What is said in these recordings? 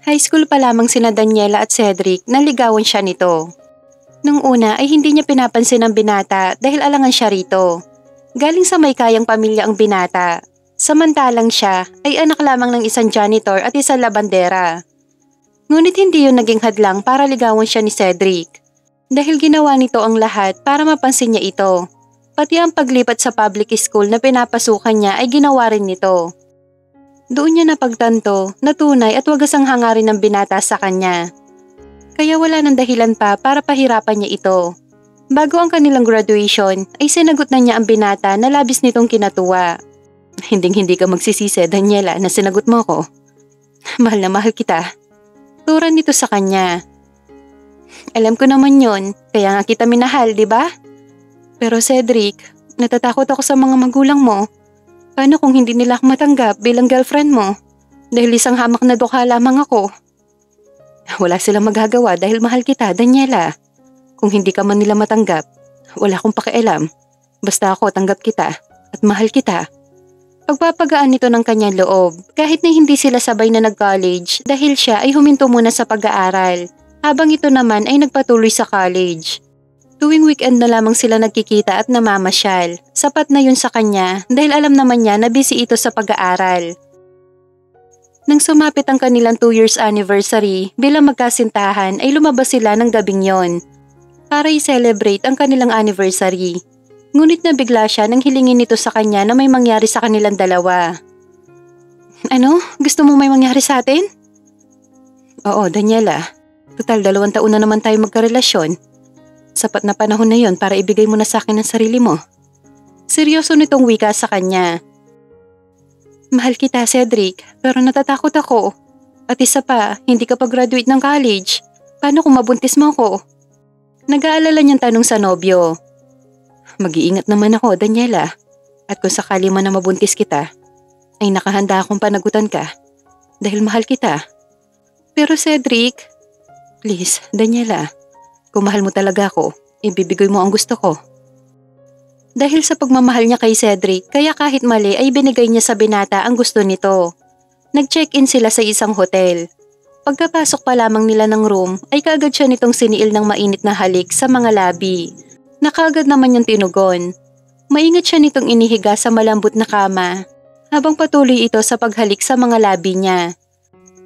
High school pa lamang sina Daniela at Cedric nang ligawan siya nito. Nung una ay hindi niya pinapansin ang binata dahil alangan siya rito. Galing sa may kayang pamilya ang binata. Samantalang siya ay anak lamang ng isang janitor at isang labandera. Ngunit hindi yun naging hadlang para ligawan siya ni Cedric. Dahil ginawa nito ang lahat para mapansin niya ito. Pati ang paglipat sa public school na pinapasukan niya ay ginawa rin nito. Doon niya napagtanto na tunay at wagas ang hangarin ng binata sa kanya. Kaya wala nang dahilan pa para pahirapan niya ito. Bago ang kanilang graduation ay sinagot na niya ang binata na labis nitong kinatuwa. Hinding-hindi ka magsisisi, Daniela, na sinagot mo ako. Mahal na mahal kita. Turan nito sa kanya. Alam ko naman yon, kaya nga kita minahal, di ba? Pero Cedric, natatakot ako sa mga magulang mo. Paano kung hindi nila ako matanggap bilang girlfriend mo? Dahil isang hamak na dukha lamang ako. Wala silang magagawa dahil mahal kita, Daniela. Kung hindi ka man nila matanggap, wala akong pakialam. Basta ako tanggap kita at mahal kita. Pagpapagaan nito ng kanyang loob kahit na hindi sila sabay na nag-college dahil siya ay huminto muna sa pag-aaral habang ito naman ay nagpatuloy sa college. Tuwing weekend na lamang sila nagkikita at namamasyal. Sapat na yun sa kanya dahil alam naman niya na busy ito sa pag-aaral. Nang sumapit ang kanilang 2 years anniversary bilang magkasintahan ay lumabas sila ng gabing yon para i-celebrate ang kanilang anniversary. Ngunit nabigla siya nang hilingin nito sa kanya na may mangyari sa kanilang dalawa. Ano? Gusto mo may mangyari sa atin? Oo, Daniela. Total 2 taon na naman tayo magkarelasyon. Sapat na panahon na yon para ibigay mo na sa akin ang sarili mo. Seryoso nitong wika sa kanya. Mahal kita, Cedric, pero natatakot ako. At isa pa, hindi ka pa graduate ng college. Paano kung mabuntis mo ako? Nag-aalala niyang tanong sa nobyo. Mag-iingat naman ako, Daniela. At kung sakali man na mabuntis kita, ay nakahanda akong panagutan ka. Dahil mahal kita. Pero Cedric, please, Daniela. Kung mahal mo talaga ako, ibibigay mo ang gusto ko. Dahil sa pagmamahal niya kay Cedric, kaya kahit mali ay binigay niya sa binata ang gusto nito. Nag-check-in sila sa isang hotel. Pagkapasok pa lamang nila ng room, ay kaagad siya nitong siniil ng mainit na halik sa mga labi. Nakaagad naman niyang tinugon. Maingat siya nitong inihiga sa malambot na kama, habang patuloy ito sa paghalik sa mga labi niya.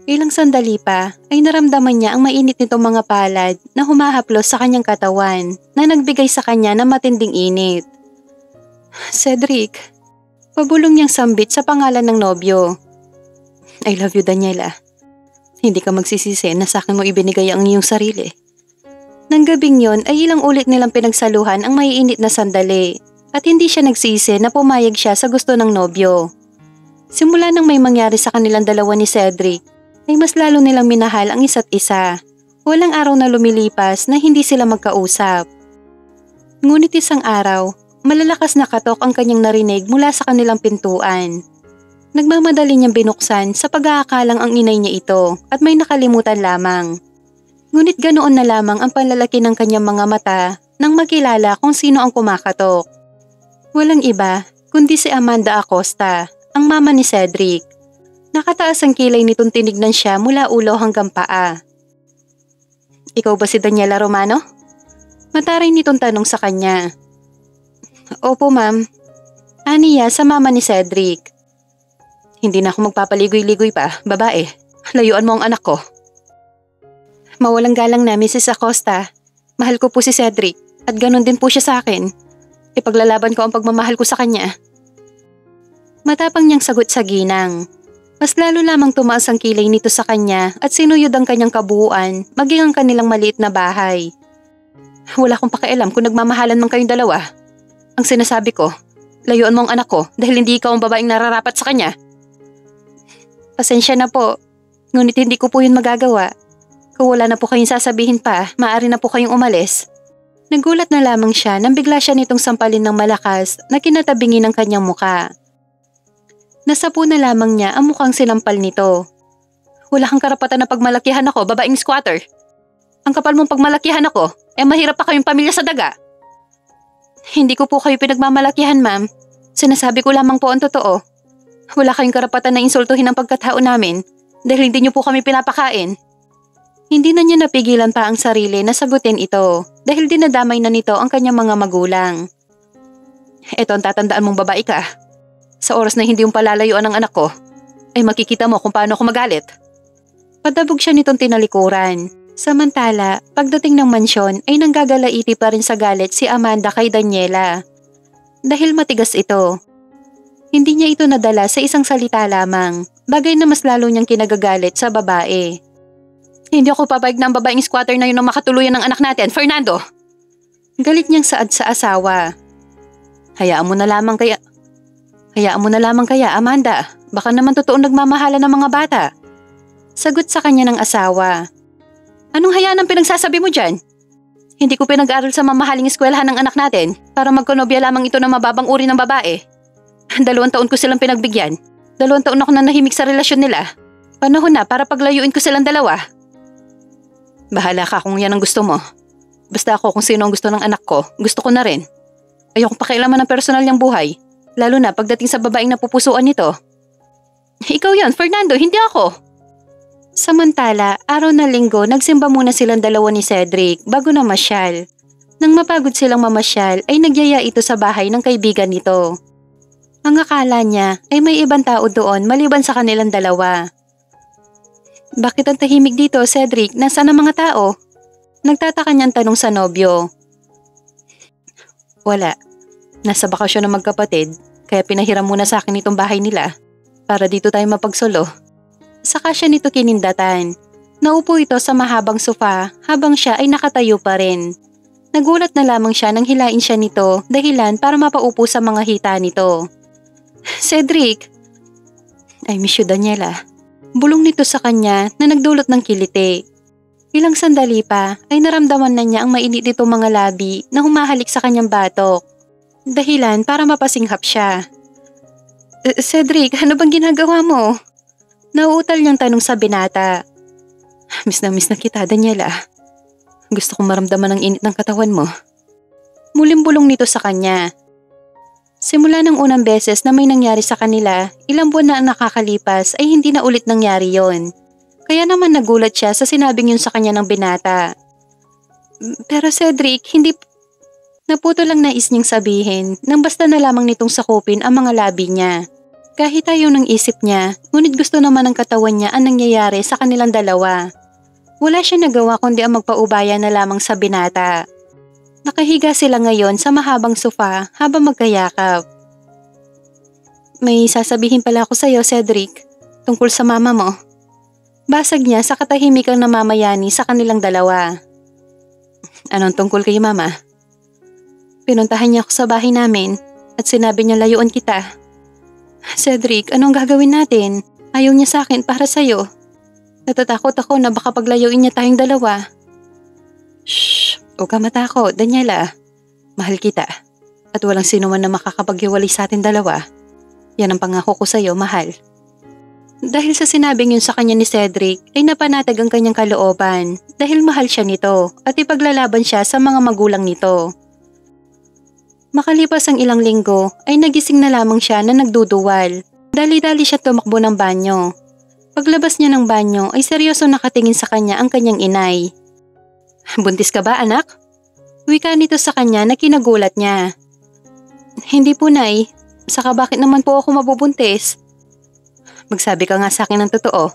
Ilang sandali pa ay naramdaman niya ang mainit nitong mga palad na humahaplos sa kanyang katawan na nagbigay sa kanya ng matinding init. Cedric, pabulong niyang sambit sa pangalan ng nobyo. I love you, Daniela. Hindi ka magsisisi na sa akin mo ibinigay ang iyong sarili. Nang gabing yon ay ilang ulit nilang pinagsaluhan ang maiinit na sandali at hindi siya nagsisi na pumayag siya sa gusto ng nobyo. Simula nang may mangyari sa kanilang dalawa ni Cedric, ay mas lalo nilang minahal ang isa't isa. Walang araw na lumilipas na hindi sila magkausap. Ngunit isang araw, malalakas na katok ang kanyang narinig mula sa kanilang pintuan. Nagmamadali niyang binuksan sa pag-aakalang ang inay niya ito at may nakalimutan lamang. Ngunit ganoon na lamang ang panlalaki ng kanyang mga mata nang makilala kung sino ang kumakatok. Walang iba kundi si Amanda Acosta, ang mama ni Cedric. Nakataas ang kilay nitong tinignan siya mula ulo hanggang paa. Ikaw ba si Daniela Romano? Mataray nitong tanong sa kanya. Opo, ma'am. Aniya sa mama ni Cedric. Hindi na ako magpapaligoy-ligoy pa, babae. Layuan mo ang anak ko. Mawalang galang na, Mrs. Acosta. Mahal ko po si Cedric at ganun din po siya sa akin. Ipaglalaban ko ang pagmamahal ko sa kanya. Matapang niyang sagot sa ginang. Mas lalo lamang tumaas ang kilay nito sa kanya at sinuyod ang kanyang kabuuan maging ang kanilang maliit na bahay. Wala akong pakialam kung nagmamahalan man kayong dalawa. Ang sinasabi ko, layuan mo ang anak ko dahil hindi ikaw ang babaeng nararapat sa kanya. Pasensya na po, ngunit hindi ko po yun magagawa. Kung wala na po kayong sasabihin pa, maaari na po kayong umalis. Nagulat na lamang siya nang bigla siya nitong sampalin ng malakas na kinatabingi ng kanyang muka. Nasapo na lamang niya ang mukhang sinampal nito. Wala kang karapatan na pagmalakihan ako, babaeng squatter. Ang kapal mong pagmalakihan ako, mahirap pa kayong pamilya sa daga. Hindi ko po kayo pinagmamalakihan, ma'am. Sinasabi ko lamang po ang totoo. Wala kayong karapatan na insultuhin ang pagkatao namin Dahil hindi niyo po kami pinapakain. Hindi na niya napigilan pa ang sarili na sagutin ito dahil dinadamay na nito ang kanyang mga magulang. Eto ang tatandaan mong babae ka. Sa oras na hindi yung palalayuan ng anak ko, ay makikita mo kung paano ako magalit. Padabog siya nitong tinalikuran. Samantala, pagdating ng mansyon ay nanggagalaiti pa rin sa galit si Amanda kay Daniela. Dahil matigas ito. Hindi niya ito nadala sa isang salita lamang, bagay na mas lalo niyang kinagagalit sa babae. Hindi ako papayag na ang babaeng squatter na yun ang makatuluyan ng anak natin, Fernando! Galit niyang saad sa asawa. Hayaan mo na lamang kaya, Amanda. Baka naman totoong nagmamahala ng mga bata. Sagot sa kanya ng asawa. Anong hayaan ang pinagsasabi mo dyan? Hindi ko pinag-aral sa mamahaling eskwelahan ng anak natin para magkonobya lamang ito ng mababang uri ng babae. 2 taon ko silang pinagbigyan. 2 taon ako na nahimik sa relasyon nila. Panahon na para paglayuin ko silang dalawa. Bahala ka kung yan ang gusto mo. Basta ako kung sino ang gusto ng anak ko, gusto ko na rin. Ayokong pakialaman ng personal niyang buhay, lalo na pagdating sa babaeng napupusuan nito. Ikaw yan, Fernando, hindi ako. Samantala, araw na linggo, nagsimba muna silang dalawa ni Cedric bago na masyal. Nang mapagod silang mamasyal, ay nagyaya ito sa bahay ng kaibigan nito. Ang akala niya ay may ibang tao doon maliban sa kanilang dalawa. Bakit ang tahimik dito, Cedric? Nasaan ang mga tao? Nagtataka niyang tanong sa nobyo. Wala. Nasa bakasyon ng magkapatid, kaya pinahiram muna sa akin itong bahay nila para dito tayo mapagsolo. Saka siya nito kinindatan. Naupo ito sa mahabang sofa habang siya ay nakatayo pa rin. Nagulat na lamang siya nang hilain siya nito dahilan para mapaupo sa mga hita nito. Cedric! I miss you, Daniela. Bulong nito sa kanya na nagdulot ng kiliti. Ilang sandali pa ay naramdaman na niya ang mainit nitong mga labi na humahalik sa kanyang batok. Dahilan para mapasinghap siya. Cedric, ano bang ginagawa mo? Nauutal niyang tanong sa binata. Miss na kita, Daniela. Gusto kong maramdaman ang init ng katawan mo. Muling bulong nito sa kanya. Simula ng unang beses na may nangyari sa kanila, ilang buwan na ang nakakalipas ay hindi na ulit nangyari yon. Kaya naman nagulat siya sa sinabing yun sa kanya ng binata. Pero Cedric, hindi... Naputo lang nais niyang sabihin nang basta na lamang nitong sakupin ang mga labi niya. Kahit ayaw ng isip niya, ngunit gusto naman ng katawan niya ang nangyayari sa kanilang dalawa. Wala siya nagawa kundi ang magpaubaya na lamang sa binata. Nakahiga sila ngayon sa mahabang sofa habang magkayakap. May sasabihin pala ako sa iyo, Cedric, tungkol sa mama mo. Basag niya sa katahimikang namamayani sa kanilang dalawa. Anong tungkol kay mama? Pinuntahan niya ako sa bahay namin at sinabi niya layuan kita. Cedric, anong gagawin natin? Ayaw niya sa akin para sa'yo. Natatakot ako na baka paglayuin niya tayong dalawa. Shh, huwag ka matakot, Daniela. Mahal kita. At walang sino man na makakapaghiwalay sa atin dalawa. Yan ang pangako ko sa'yo, mahal. Dahil sa sinabing yun sa kanya ni Cedric, ay napanatag ang kanyang kalooban dahil mahal siya nito at ipaglalaban siya sa mga magulang nito. Makalipas ang ilang linggo ay nagising na lamang siya na nagduduwal. Dali-dali siya tumakbo ng banyo. Paglabas niya ng banyo ay seryoso nakatingin sa kanya ang kanyang inay. Buntis ka ba, anak? Wika nito sa kanya na kinagulat niya. Hindi po, Nay. Saka bakit naman po ako mabubuntis? Magsabi ka nga sa akin ng totoo.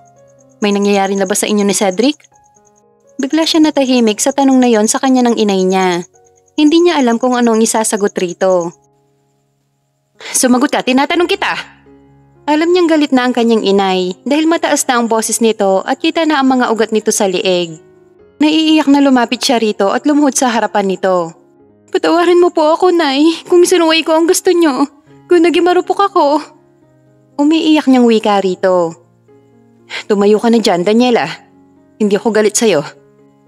May nangyayari na ba sa inyo ni Cedric? Bigla siya natahimik sa tanong na yon sa kanya ng inay niya. Hindi niya alam kung anong isasagot rito. Sumagot ka, tinatanong kita! Alam niyang galit na ang kanyang inay dahil mataas na ang boses nito at kita na ang mga ugat nito sa liig. Naiiyak na lumapit siya rito at lumuhod sa harapan nito. Patawarin mo po ako, Nay, kung sinuway ko ang gusto niyo. Kung naging marupok ako. Umiiyak niyang wika rito. Tumayo ka na dyan, Daniela. Hindi ako galit sa'yo.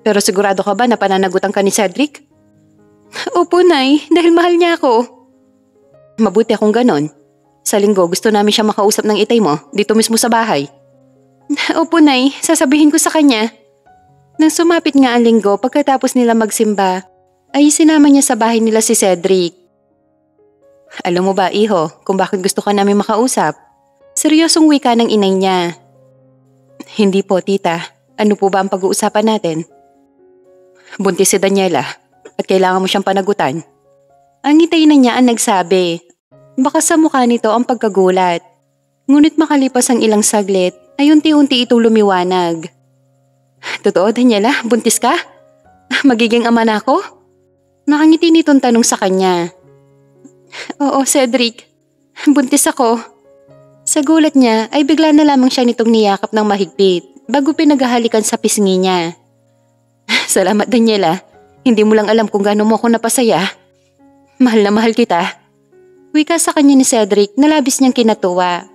Pero sigurado ka ba na pananagutan ka ni Cedric? Opo, Nay, dahil mahal niya ako. Mabuti akong ganon. Sa linggo, gusto namin siya makausap ng itay mo, dito mismo sa bahay. Opo, Nay, sasabihin ko sa kanya. Nang sumapit nga ang linggo pagkatapos nila magsimba, ay sinama niya sa bahay nila si Cedric. Alam mo ba, iho, kung bakit gusto ka namin makausap? Seryosong wika ng inay niya. Hindi po, tita. Ano po ba ang pag-uusapan natin? Buntis si Daniela at kailangan mo siyang panagutan. Ang ngiti na niya ang nagsabi. Baka sa mukha nito ang pagkagulat. Ngunit makalipas ang ilang saglit ay unti-unti itong lumiwanag. Totoo, Daniela? Buntis ka? Magiging ama na ako? Nakangiti nitong tanong sa kanya. Oo, Cedric. Buntis ako. Sa gulat niya ay bigla na lamang siya nitong niyakap ng mahigpit bago pinaghahalikan sa pisngi niya. Salamat, Daniela. Hindi mo lang alam kung gaano mo ako napasaya. Mahal na mahal kita. Wika sa kanya ni Cedric na labis niyang kinatuwa.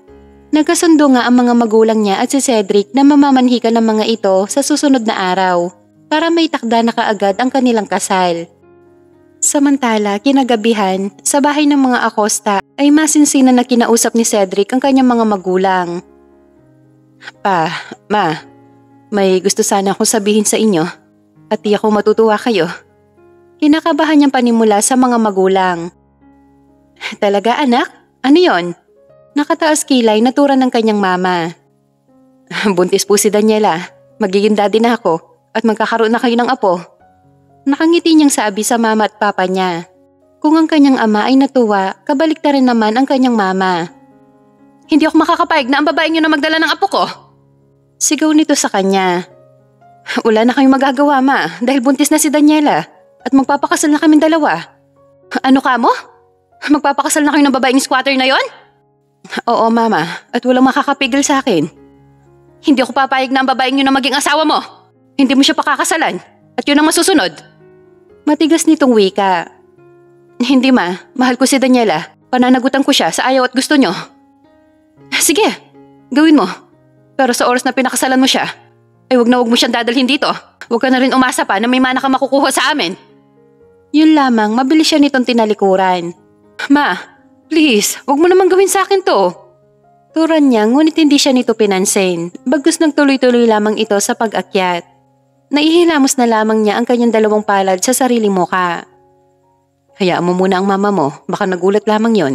Nagkasundo nga ang mga magulang niya at si Cedric na mamamanhikan ng mga ito sa susunod na araw para may takda na kaagad ang kanilang kasal. Samantala, kinagabihan, sa bahay ng mga Acosta ay masinsinan na kinausap ni Cedric ang kanyang mga magulang. Pa, ma, may gusto sana akong sabihin sa inyo at tiyak kong matutuwa kayo. Kinakabahan niyang panimula sa mga magulang. Talaga anak? Ano yon? Nakataas kilay na tura ng kanyang mama. Buntis po si Daniela. Magiging daddy na ako at magkakaroon na kayo ng apo. Nakangiti niyang sabi sa mama at papa niya. Kung ang kanyang ama ay natuwa, kabalik na rin naman ang kanyang mama. Hindi ako makakapayag na ang babae niyo na magdala ng apo ko. Sigaw nito sa kanya. Wala na kayong magagawa, ma, dahil buntis na si Daniela at magpapakasal na kaming dalawa. Ano ka mo? Magpapakasal na kayo ng babaeng squatter na yon? Oo, mama, at walang makakapigil sa akin. Hindi ako papayag na ang babaeng yun na maging asawa mo. Hindi mo siya pakakasalan at yun ang masusunod. Matigas nitong wika. Hindi ma, mahal ko si Daniela. Pananagutan ko siya sa ayaw at gusto nyo. Sige, gawin mo. Pero sa oras na pinakasalan mo siya, ay wag na wag mo siyang dadalhin dito. Wag ka na rin umasa pa na may mana ka makukuha sa amin. Yun lamang, mabilis siya nitong tinalikuran. Ma, please, wag mo naman gawin sa akin to. Turan niya ngunit hindi siya nito pinansin. Bagkus nagtuloy-tuloy lamang ito sa pag-akyat. Naihilamos na lamang niya ang kanyang dalawang palad sa sariling muka. Hayaan mo muna ang mama mo, baka nagulat lamang yon.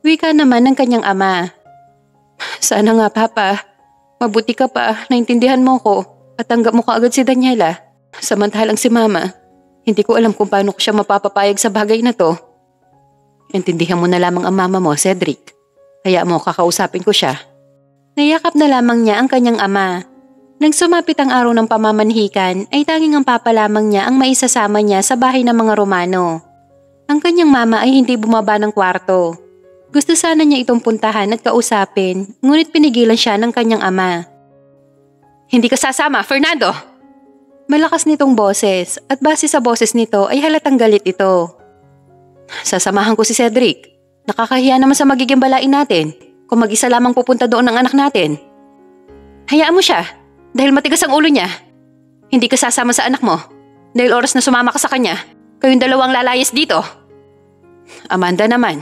Wika naman ng kanyang ama. Sana nga papa, mabuti ka pa, naintindihan mo ko at tanggap mo kaagad si Daniela. Samantalang si mama, hindi ko alam kung paano ko siya mapapapayag sa bagay na to. Intindihan mo na lamang ang mama mo, Cedric. Hayaan mo, kakausapin ko siya. Nayakap na lamang niya ang kanyang ama. Nang sumapit ang araw ng pamamanhikan, ay tanging ang papa lamang niya ang maisasama niya sa bahay ng mga Romano. Ang kanyang mama ay hindi bumaba ng kwarto. Gusto sana niya itong puntahan at kausapin, ngunit pinigilan siya ng kanyang ama. Hindi ka sasama, Fernando! Malakas nitong boses at base sa boses nito ay halatang galit ito. Sasamahan ko si Cedric. Nakakahiya naman sa magiging balain natin kung mag-isa lamang pupunta doon ng anak natin. Hayaan mo siya dahil matigas ang ulo niya. Hindi ka sasama sa anak mo dahil oras na sumama ka sa kanya, kayong dalawang lalayas dito. Amanda naman.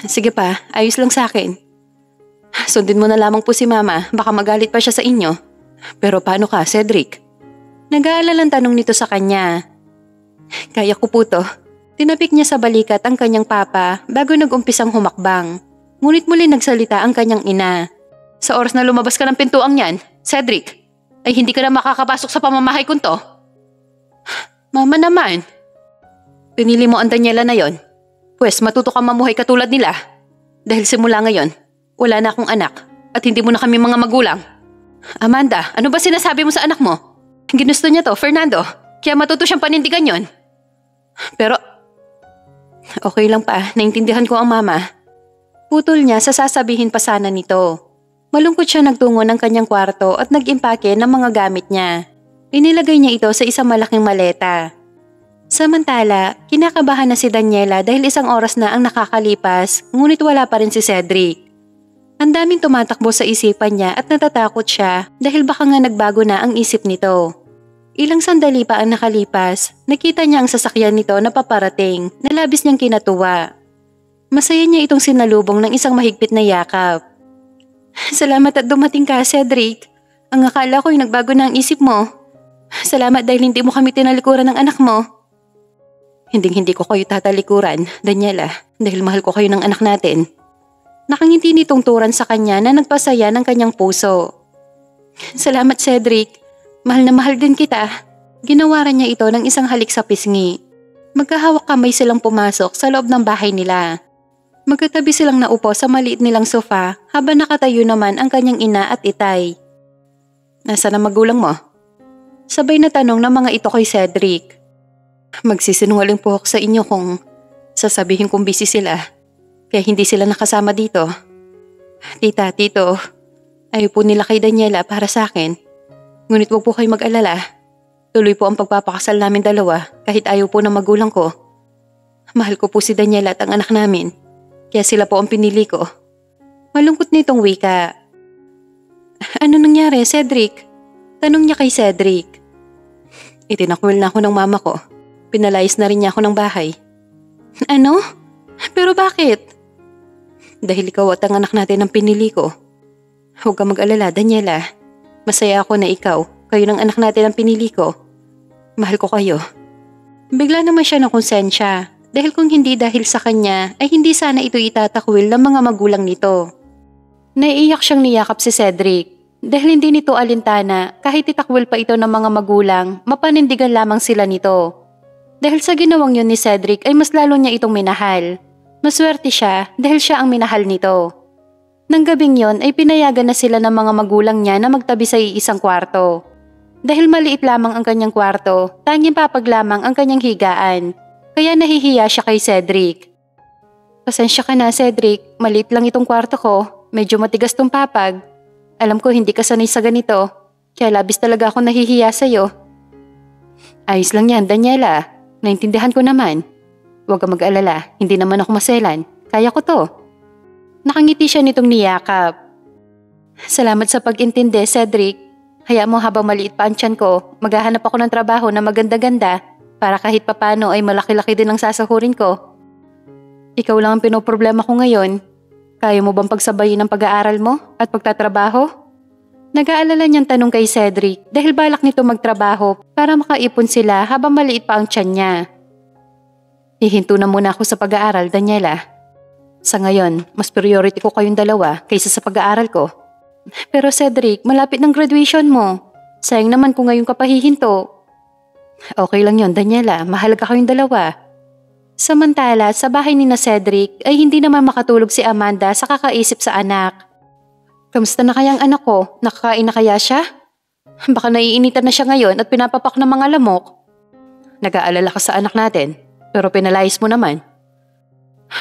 Sige pa, ayos lang sa akin. Sundin mo na lamang po si mama, baka magalit pa siya sa inyo. Pero paano ka, Cedric? Nag-aalalang tanong nito sa kanya. Kaya ko po to. Tinapik niya sa balikat ang kanyang papa bago nag-umpisang humakbang. Ngunit muli nagsalita ang kanyang ina. Sa oras na lumabas ka ng pintuang yan, Cedric, ay hindi ka na makakapasok sa pamamahay kong to. Mama naman. Pinili mo ang Daniela na yon. Pwes matuto kang mamuhay katulad nila. Dahil simula ngayon, wala na akong anak at hindi mo na kami mga magulang. Amanda, ano ba sinasabi mo sa anak mo? Ginusto niya to, Fernando. Kaya matuto siyang panindigan yon. Pero okay lang pa, naintindihan ko ang mama. Putol niya sa sasabihin pa sana nito. Malungkot siya nagtungo ng kanyang kwarto at nag-impake ng mga gamit niya. Inilagay niya ito sa isang malaking maleta. Samantala, kinakabahan na si Daniela dahil isang oras na ang nakakalipas ngunit wala pa rin si Cedric. Ang daming tumatakbo sa isipan niya at natatakot siya dahil baka nga nagbago na ang isip nito. Ilang sandali pa ang nakalipas, nakita niya ang sasakyan nito na paparating na labis niyang kinatuwa. Masaya niya itong sinalubong ng isang mahigpit na yakap. Salamat at dumating ka, Cedric. Ang akala ko'y nagbago na ang isip mo. Salamat dahil hindi mo kami tinalikuran ng anak mo. Hinding-hindi ko kayo tatalikuran, Daniela, dahil mahal ko kayo ng anak natin. Nakangiti nitong turan sa kanya na nagpasaya ng kanyang puso. Salamat, Cedric. Mahal na mahal din kita. Ginawaran niya ito ng isang halik sa pisngi. Magkahawak kamay silang pumasok sa loob ng bahay nila. Magkatabi silang naupo sa maliit nilang sofa habang nakatayo naman ang kanyang ina at itay. Nasaan ang magulang mo? Sabay na tanong ng mga ito kay Cedric. Magsisinungaling po ako sa inyo kung sasabihin kong busy sila. Kaya hindi sila nakasama dito. Tita, tito, ayaw po nila kay Daniela para sa akin. Ngunit wag po kayo mag-alala. Tuloy po ang pagpapakasal namin dalawa kahit ayaw po ng magulang ko. Mahal ko po si Daniela at ang anak namin. Kaya sila po ang pinili ko. Malungkot nitong wika. Ano nangyari, Cedric? Tanong niya kay Cedric. Itinakwil na ako ng mama ko. Pinalayas na rin niya ako ng bahay. Ano? Pero bakit? Dahil ikaw at ang anak natin ang pinili ko. Huwag ka mag-alala, Daniela. Masaya ako na ikaw, kayo ng anak natin ang pinili ko. Mahal ko kayo. Bigla naman siya ng konsensya. Dahil kung hindi dahil sa kanya, ay hindi sana ito itatakwil ng mga magulang nito. Naiiyak siyang niyakap si Cedric. Dahil hindi nito alintana, kahit itakwil pa ito ng mga magulang, mapanindigan lamang sila nito. Dahil sa ginawang yun ni Cedric ay mas lalo niya itong minahal. Maswerte siya dahil siya ang minahal nito. Nang gabing yon ay pinayagan na sila ng mga magulang niya na magtabi sa iisang kwarto. Dahil maliit lamang ang kanyang kwarto, tanging papag lamang ang kanyang higaan. Kaya nahihiya siya kay Cedric. Pasensya ka na, Cedric. Maliit lang itong kwarto ko. Medyo matigas tong papag. Alam ko hindi ka sanay sa ganito. Kaya labis talaga ako nahihiya sa'yo. Ayos lang yan, Daniela. Naintindihan ko naman. Huwag ka mag-alala, hindi naman ako maselan. Kaya ko to. Nakangiti siya nitong niyakap. Salamat sa pag-intindi, Cedric. Hayaan mo habang maliit pa ang tiyan ko, maghahanap ako ng trabaho na maganda-ganda para kahit papano ay malaki-laki din ang sasahurin ko. Ikaw lang ang pinoproblema ko ngayon. Kaya mo bang pagsabayin ang pag-aaral mo at pagtatrabaho? Nag-aalala niyang tanong kay Cedric dahil balak nito magtrabaho para makaipon sila habang maliit pa ang tiyan niya. Hihinto na muna ako sa pag-aaral, Daniela. Sa ngayon, mas priority ko kayong dalawa kaysa sa pag-aaral ko. Pero Cedric, malapit ng graduation mo. Sayang naman kung ngayon ka pahihinto. Okay lang yon, Daniela. Mahalaga kayong dalawa. Samantala, sa bahay ni na Cedric ay hindi naman makatulog si Amanda sa kakaisip sa anak. Kamusta na kaya ang anak ko? Nakakain na kaya siya? Baka naiinitan na siya ngayon at pinapapak ng mga lamok. Nag-aalala ka sa anak natin. Pero pinalayas mo naman.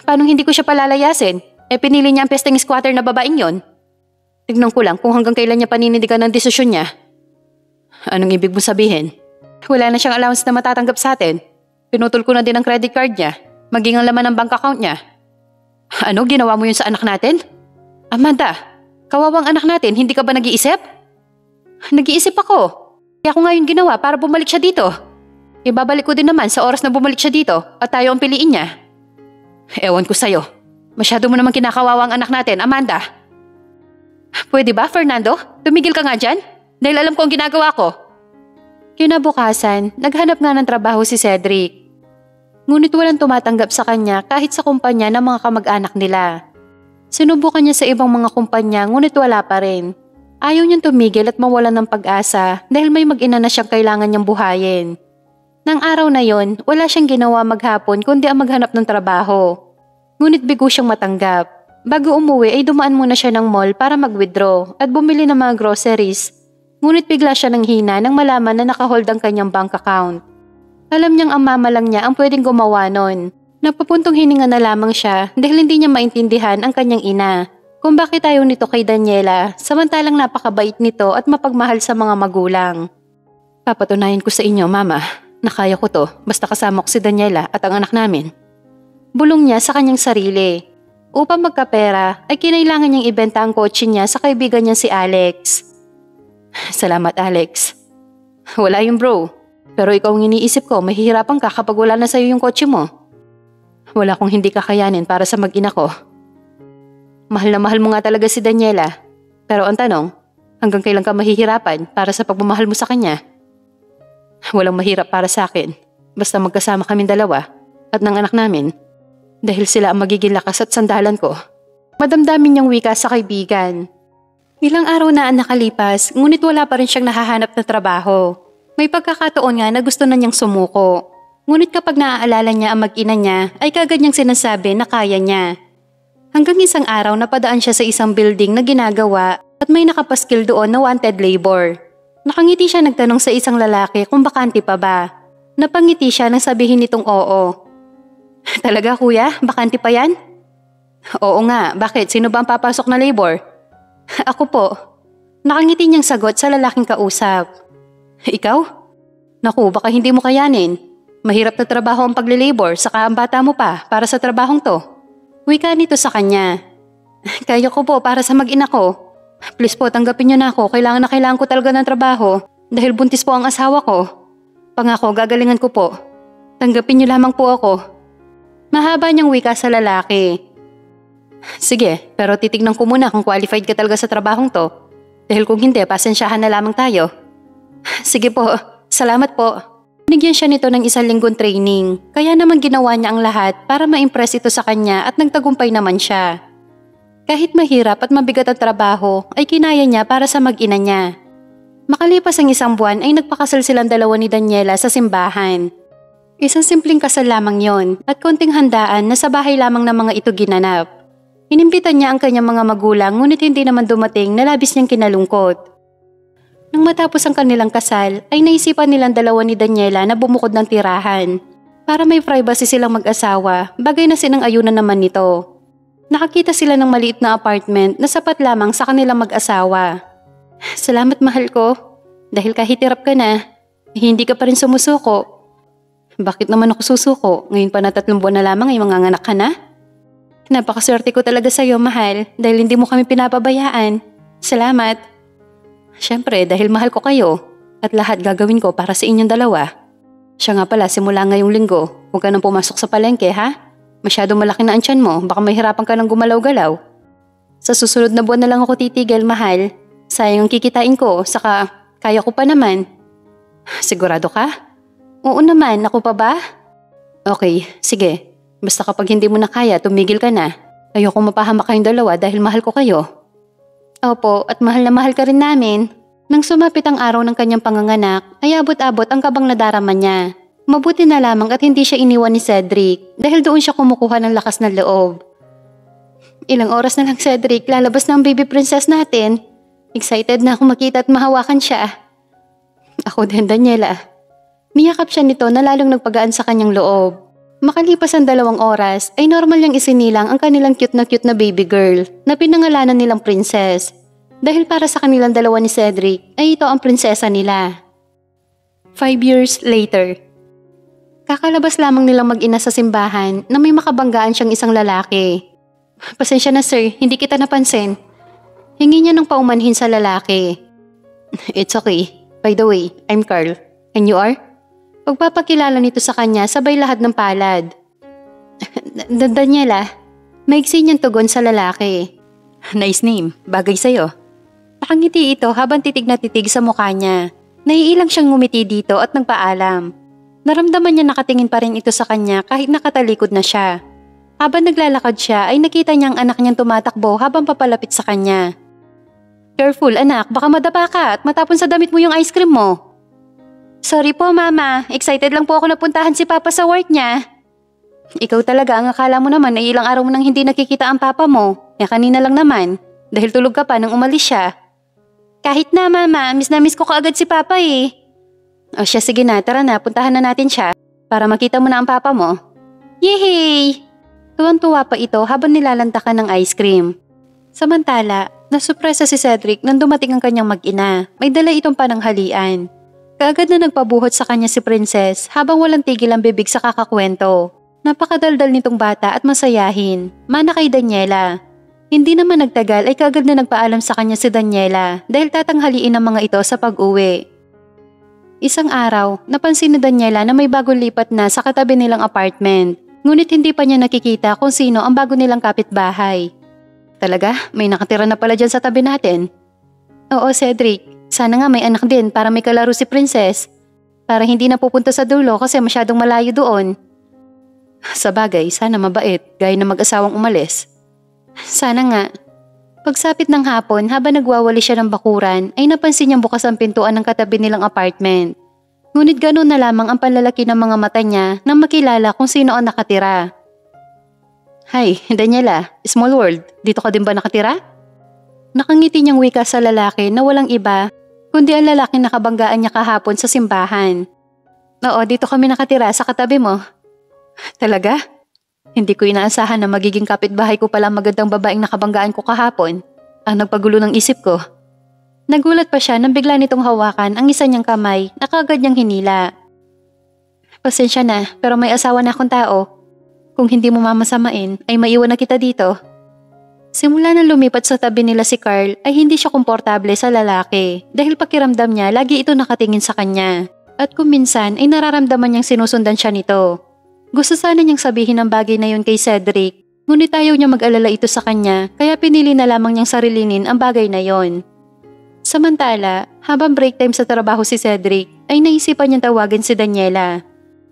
Paano hindi ko siya palalayasin? Pinili niya ang pesteng squatter na babaeng yon. Tignan ko lang kung hanggang kailan niya paninindigan ng desisyon niya. Anong ibig mo sabihin? Wala na siyang allowance na matatanggap sa atin. Pinutol ko na din ang credit card niya, maging ang laman ng bank account niya. Ano, ginawa mo yun sa anak natin? Amanda, kawawang anak natin, hindi ka ba nag-iisip? Nag-iisip ako. Kaya ako nga yun ginawa para bumalik siya dito. Ibabalik ko din naman sa oras na bumalik siya dito at tayo ang piliin niya. Ewan ko sa'yo. Masyado mo naman kinakawawa ang anak natin, Amanda. Pwede ba, Fernando? Tumigil ka nga dyan? Dahil alam ko ang ginagawa ko. Kinabukasan, naghanap nga ng trabaho si Cedric. Ngunit walang tumatanggap sa kanya kahit sa kumpanya ng mga kamag-anak nila. Sinubukan niya sa ibang mga kumpanya ngunit wala pa rin. Ayaw niyang tumigil at mawalan ng pag-asa dahil may mag-ina na siyang kailangan niyang buhayin. Nang araw na yon, wala siyang ginawa maghapon kundi ang maghanap ng trabaho. Ngunit bigo siyang matanggap. Bago umuwi ay dumaan muna siya ng mall para mag-withdraw at bumili ng mga groceries. Ngunit bigla siya nang hina nang malaman na nakahold ang kanyang bank account. Alam niyang ang mama lang niya ang pwedeng gumawa nun. Napapuntong hininga na lamang siya dahil hindi niya maintindihan ang kanyang ina. Kung bakit ayaw nito kay Daniela samantalang napakabait nito at mapagmahal sa mga magulang. Papatunayan ko sa inyo, Mama. Nakaya ko to, basta kasama ko si Daniela at ang anak namin. Bulong niya sa kanyang sarili. Upang magkapera ay kinailangan niyang ibenta ang kotse niya sa kaibigan niya si Alex. Salamat, Alex. Wala yung bro. Pero ikaw ang iniisip ko, mahihirapan ka kapag wala na sa'yo yung kotse mo. Wala kong hindi kakayanin para sa mag-ina ko. Mahal na mahal mo nga talaga si Daniela. Pero ang tanong, hanggang kailan ka mahihirapan para sa pagmamahal mo sa kanya? Walang mahirap para sa akin. Basta magkasama kaming dalawa at ng anak namin. Dahil sila ang magiging lakas at sandalan ko. Madamdamin niyang wika sa kaibigan. Ilang araw na ang nakalipas, ngunit wala pa rin siyang nahahanap na trabaho. May pagkakataon nga na gusto na niyang sumuko. Ngunit kapag naaalala niya ang mag-ina niya, ay kagad niyang sinasabi na kaya niya. Hanggang isang araw napadaan siya sa isang building na ginagawa at may nakapaskil doon na wanted labor. Nakangiti siya nagtanong sa isang lalaki kung bakante pa ba. Napangiti siya nang sabihin nitong oo. Talaga kuya, bakante pa yan? Oo nga, bakit? Sino ba ang papasok na labor? Ako po. Nakangiti niyang sagot sa lalaking kausap. Ikaw? Naku, baka hindi mo kayanin. Mahirap na trabaho ang pagle-labor, saka ang bata mo pa para sa trabahong to. Wika nito sa kanya. Kaya ko po para sa mag-ina ko. Please po, tanggapin niyo na ako. Kailangan na kailangan ko talaga ng trabaho dahil buntis po ang asawa ko. Pangako, gagalingan ko po. Tanggapin niyo lamang po ako. Mahaba niyang wika sa lalaki. Sige, pero titignan ko muna kung qualified ka talaga sa trabahong to. Dahil kung hindi, pasensyahan na lamang tayo. Sige po, salamat po. Binigyan siya nito ng 1 linggong training, kaya naman ginawa niya ang lahat para ma-impress ito sa kanya at nagtagumpay naman siya. Kahit mahirap at mabigat ang trabaho, ay kinaya niya para sa mag-ina niya. Makalipas ang 1 buwan ay nagpakasal silang dalawa ni Daniela sa simbahan. Isang simpleng kasal lamang yon at konting handaan na sa bahay lamang ng mga ito ginanap. Inimbitan niya ang kanyang mga magulang ngunit hindi naman dumating na labis niyang kinalungkot. Nang matapos ang kanilang kasal ay naisipan nilang dalawa ni Daniela na bumukod ng tirahan para may privacy silang mag-asawa, bagay na sinang-ayunan naman nito. Nakakita sila ng maliit na apartment na sapat lamang sa kanilang mag-asawa. Salamat mahal ko, dahil kahit hirap ka na, hindi ka pa rin sumusuko. Bakit naman ako susuko? Ngayon pa na 3 buwan na lamang ay manganganak ka na? Napakaswerte ko talaga sa iyo, mahal, dahil hindi mo kami pinapabayaan. Salamat. Siyempre, dahil mahal ko kayo at lahat gagawin ko para sa inyong dalawa. Siya nga pala, simula ngayong linggo, huwag ka nang pumasok sa palengke, ha? Masyadong malaki na ang tiyan mo, baka mahirapan ka nang gumalaw-galaw. Sa susunod na buwan na lang ako titigil, mahal. Sayang ang kikitain ko, saka kaya ko pa naman. Sigurado ka? Oo naman, ako pa ba? Okay, sige. Basta kapag hindi mo na kaya, tumigil ka na. Ayoko mapahamak kayong dalawa dahil mahal ko kayo. Opo, at mahal na mahal ka rin namin. Nang sumapit ang araw ng kanyang panganganak, ay abot-abot ang kabang nadarama niya. Mabuti na lamang at hindi siya iniwan ni Cedric dahil doon siya kumukuha ng lakas ng loob. Ilang oras na lang, Cedric, lalabas na ang baby princess natin. Excited na akong makita at mahawakan siya. Ako din, Daniela. Niyakap siya nito na lalong nagpagaan sa kanyang loob. Makalipas ang 2 oras ay normal niyang isinilang ang kanilang cute na baby girl na pinangalanan nilang princess. Dahil para sa kanilang dalawa ni Cedric ay ito ang prinsesa nila. 5 years later. Kakalabas lamang nilang mag-ina sa simbahan na may makabanggaan siyang isang lalaki. Pasensya na sir, hindi kita napansin. Hingi niya ng paumanhin sa lalaki. It's okay. By the way, I'm Carl. And you are? Pagpapakilala nito sa kanya sabay lahat ng palad. Daniela, maigsi niyang tugon sa lalaki. Nice name, bagay sa'yo. Nakangiti ito habang titig na titig sa mukha niya. Naiilang siyang ngumiti dito at nagpaalam. Naramdaman niya nakatingin pa rin ito sa kanya kahit nakatalikod na siya. Habang naglalakad siya ay nakita niya ang anak niyang tumatakbo habang papalapit sa kanya. Careful anak, baka madapa ka at matapon sa damit mo yung ice cream mo. Sorry po mama, excited lang po ako napuntahan si papa sa work niya. Ikaw talaga, ang akala mo naman ay ilang araw mo nang hindi nakikita ang papa mo. Kanina lang naman, dahil tulog ka pa nang umalis siya. Kahit na mama, miss na miss ko kaagad si papa eh. O siya, sige na, tara na, puntahan na natin siya para makita mo na ang papa mo. Yehey! Tuwang-tuwa pa ito habang nilalantakan ng ice cream. Samantala, nasupresa si Cedric nang dumating ang kanyang mag-ina. May dala itong pananghalian. Kaagad na nagpabuhot sa kanya si Princess habang walang tigil ang bibig sa kakakwento. Napakadaldal nitong bata at masayahin. Mana kay Daniela. Hindi naman nagtagal ay kaagad na nagpaalam sa kanya si Daniela dahil tatanghaliin ang mga ito sa pag-uwi. Isang araw, napansin ni Daniela na may bagong lipat na sa katabi nilang apartment. Ngunit hindi pa niya nakikita kung sino ang bago nilang kapitbahay. Talaga? May nakatira na pala dyan sa tabi natin? Oo, Cedric. Sana nga may anak din para may kalaro si Princess. Para hindi na pupunta sa dulo kasi masyadong malayo doon. Sa bagay, sana mabait, gaya na mag-asawang umalis. Sana nga. Pagsapit ng hapon, habang nagwawali siya ng bakuran, ay napansin niyang bukas ang pintuan ng katabi nilang apartment. Ngunit ganoon na lamang ang panlalaki ng mga mata niya nang makilala kung sino ang nakatira. Hi, Daniela, small world, dito ka din ba nakatira? Nakangiti niyang wika sa lalaki na walang iba, kundi ang lalaking nakabanggaan niya kahapon sa simbahan. Oo, dito kami nakatira sa katabi mo. Talaga? Hindi ko inaasahan na magiging kapitbahay ko pala magandang babaeng nakabanggaan ko kahapon. Ang nagpagulo ng isip ko. Nagulat pa siya nang bigla nitong hawakan ang isa niyang kamay na kaagad niyang hinila. Pasensya na, pero may asawa na akong tao. Kung hindi mo mamasamain, ay maiwan na kita dito. Simula na lumipat sa tabi nila si Carl ay hindi siya komportable sa lalaki dahil pakiramdam niya lagi ito nakatingin sa kanya. At kung minsan ay nararamdaman niyang sinusundan siya nito. Gusto sana niyang sabihin ang bagay na yun kay Cedric, ngunit ayaw niya mag-alala ito sa kanya kaya pinili na lamang niyang sarilinin ang bagay na yon. Samantala, habang break time sa trabaho si Cedric ay naisipan niyang tawagin si Daniela.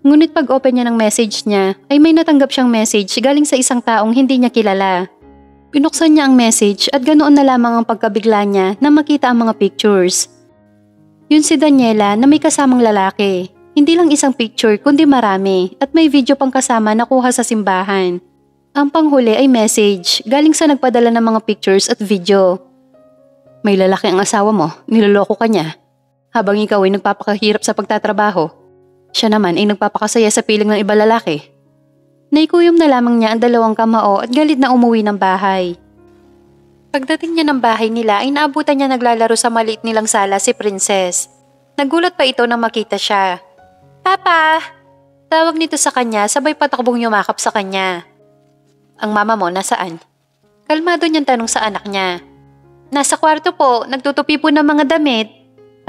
Ngunit pag open niya ng message niya ay may natanggap siyang message galing sa isang taong hindi niya kilala. Pinuksan niya ang message at ganoon na lamang ang pagkabigla niya na makita ang mga pictures. Yun si Daniela na may kasamang lalaki. Hindi lang isang picture kundi marami at may video pang kasama na kuha sa simbahan. Ang panghuli ay message galing sa nagpadala ng mga pictures at video. May lalaki ang asawa mo, niloloko ka niya. Habang ikaw ay nagpapakahirap sa pagtatrabaho, siya naman ay nagpapakasaya sa piling ng iba lalaki. Naikuyom na lamang niya ang dalawang kamao at galit na umuwi ng bahay. Pagdating niya ng bahay nila ay naabutan niya naglalaro sa maliit nilang sala si Princess. Nagulat pa ito nang makita siya. Papa! Tawag nito sa kanya sabay patakbong yumakap sa kanya. Ang mama mo nasaan? Kalmado niyang tanong sa anak niya. Nasa kwarto po, nagtutupi po ng mga damit.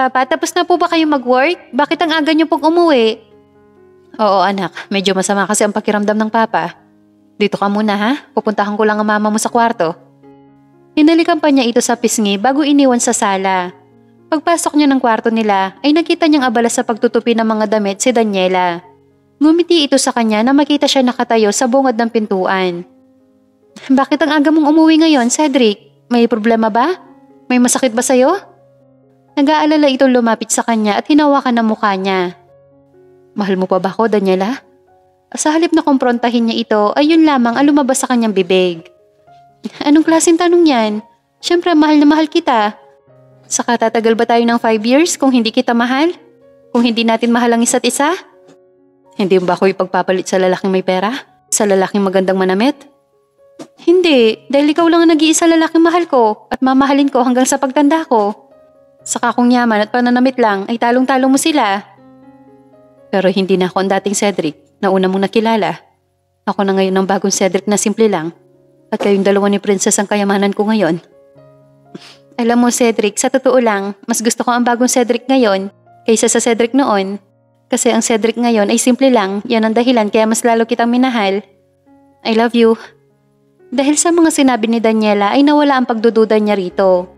Papa, tapos na po ba kayo mag-work? Bakit ang aga niyo pong umuwi? Oo anak, medyo masama kasi ang pakiramdam ng papa. Dito ka muna ha, pupuntahan ko lang ang mama mo sa kwarto. Hinalikan pa niya ito sa pisngi bago iniwan sa sala. Pagpasok niya ng kwarto nila ay nakita niyang abala sa pagtutupi ng mga damit si Daniela. Ngumiti ito sa kanya na makita siya nakatayo sa bungad ng pintuan. Bakit ang aga mong umuwi ngayon, Cedric? May problema ba? May masakit ba sa'yo? Nag-aalala itong lumapit sa kanya at hinawakan ang mukha niya. Mahal mo pa ba ako, Daniela? Sa halip na kumprontahin niya ito ay yun lamang ang lumabas sa kanyang bibig. Anong klaseng tanong yan? Siyempre mahal na mahal kita. Saka tatagal ba tayo ng 5 years kung hindi kita mahal? Kung hindi natin mahal ang isa't isa? Hindi ba ako ipagpapalit sa lalaking may pera? Sa lalaking magandang manamit? Hindi, dahil ikaw lang ang nag-iisa lalaking mahal ko at mamahalin ko hanggang sa pagtanda ko. Saka kung yaman at pananamit lang ay talong-talong mo sila. Pero hindi na ako ang dating Cedric na una mong nakilala. Ako na ngayon ang bagong Cedric na simple lang. At kayong dalawa ni Princess ang kayamanan ko ngayon. Alam mo Cedric, sa totoo lang, mas gusto ko ang bagong Cedric ngayon kaysa sa Cedric noon. Kasi ang Cedric ngayon ay simple lang, yan ang dahilan kaya mas lalo kitang minahal. I love you. Dahil sa mga sinabi ni Daniela ay nawala ang pagdududa niya rito.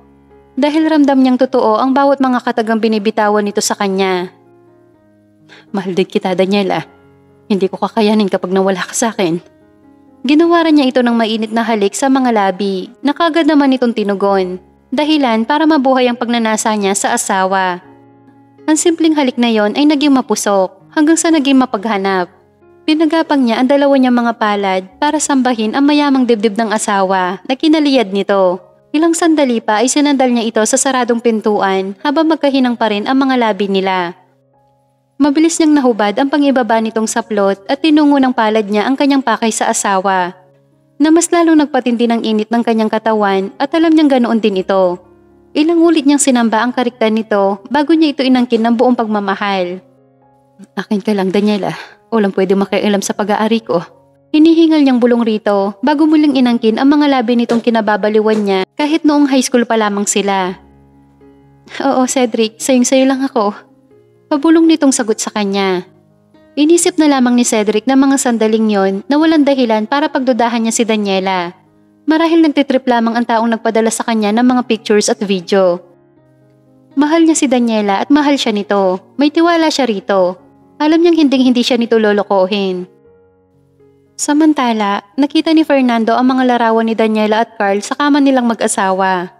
Dahil ramdam niyang totoo ang bawat mga katagang binibitawan nito sa kanya. Mahal din kita, Daniela. Hindi ko kakayanin kapag nawala ka sa akin. Ginawaran niya ito ng mainit na halik sa mga labi na kagad naman itong tinugon. Dahilan para mabuhay ang pagnanasa niya sa asawa. Ang simpleng halik na yon ay naging mapusok hanggang sa naging mapaghanap. Pinagapang niya ang dalawa niyang mga palad para sambahin ang mayamang dibdib ng asawa na kinaliyad nito. Ilang sandali pa ay sinandal niya ito sa saradong pintuan habang magkahinang pa rin ang mga labi nila. Mabilis niyang nahubad ang pangibaba nitong saplot at tinungo ng palad niya ang kanyang pakay sa asawa. Na mas lalong nagpatindi ng init ng kanyang katawan at alam niyang ganoon din ito. Ilang ulit niyang sinamba ang kariktan nito bago niya ito inangkin ng buong pagmamahal. Akin ka lang, Daniela. Walang pwede makialam sa pag-aari ko. Hinihingal niyang bulong rito bago muling inangkin ang mga labi nitong kinababaliwan niya kahit noong high school pa lamang sila. Oo, Cedric, sayong-sayo lang ako. Pabulong nitong sagot sa kanya. Inisip na lamang ni Cedric na mga sandaling yon na walang dahilan para pagdudahan niya si Daniela. Marahil nagtitrip lamang ang taong nagpadala sa kanya ng mga pictures at video. Mahal niya si Daniela at mahal siya nito. May tiwala siya rito. Alam niyang hinding-hindi siya nito lolokohin. Samantala, nakita ni Fernando ang mga larawan ni Daniela at Carl sa kama nilang mag-asawa.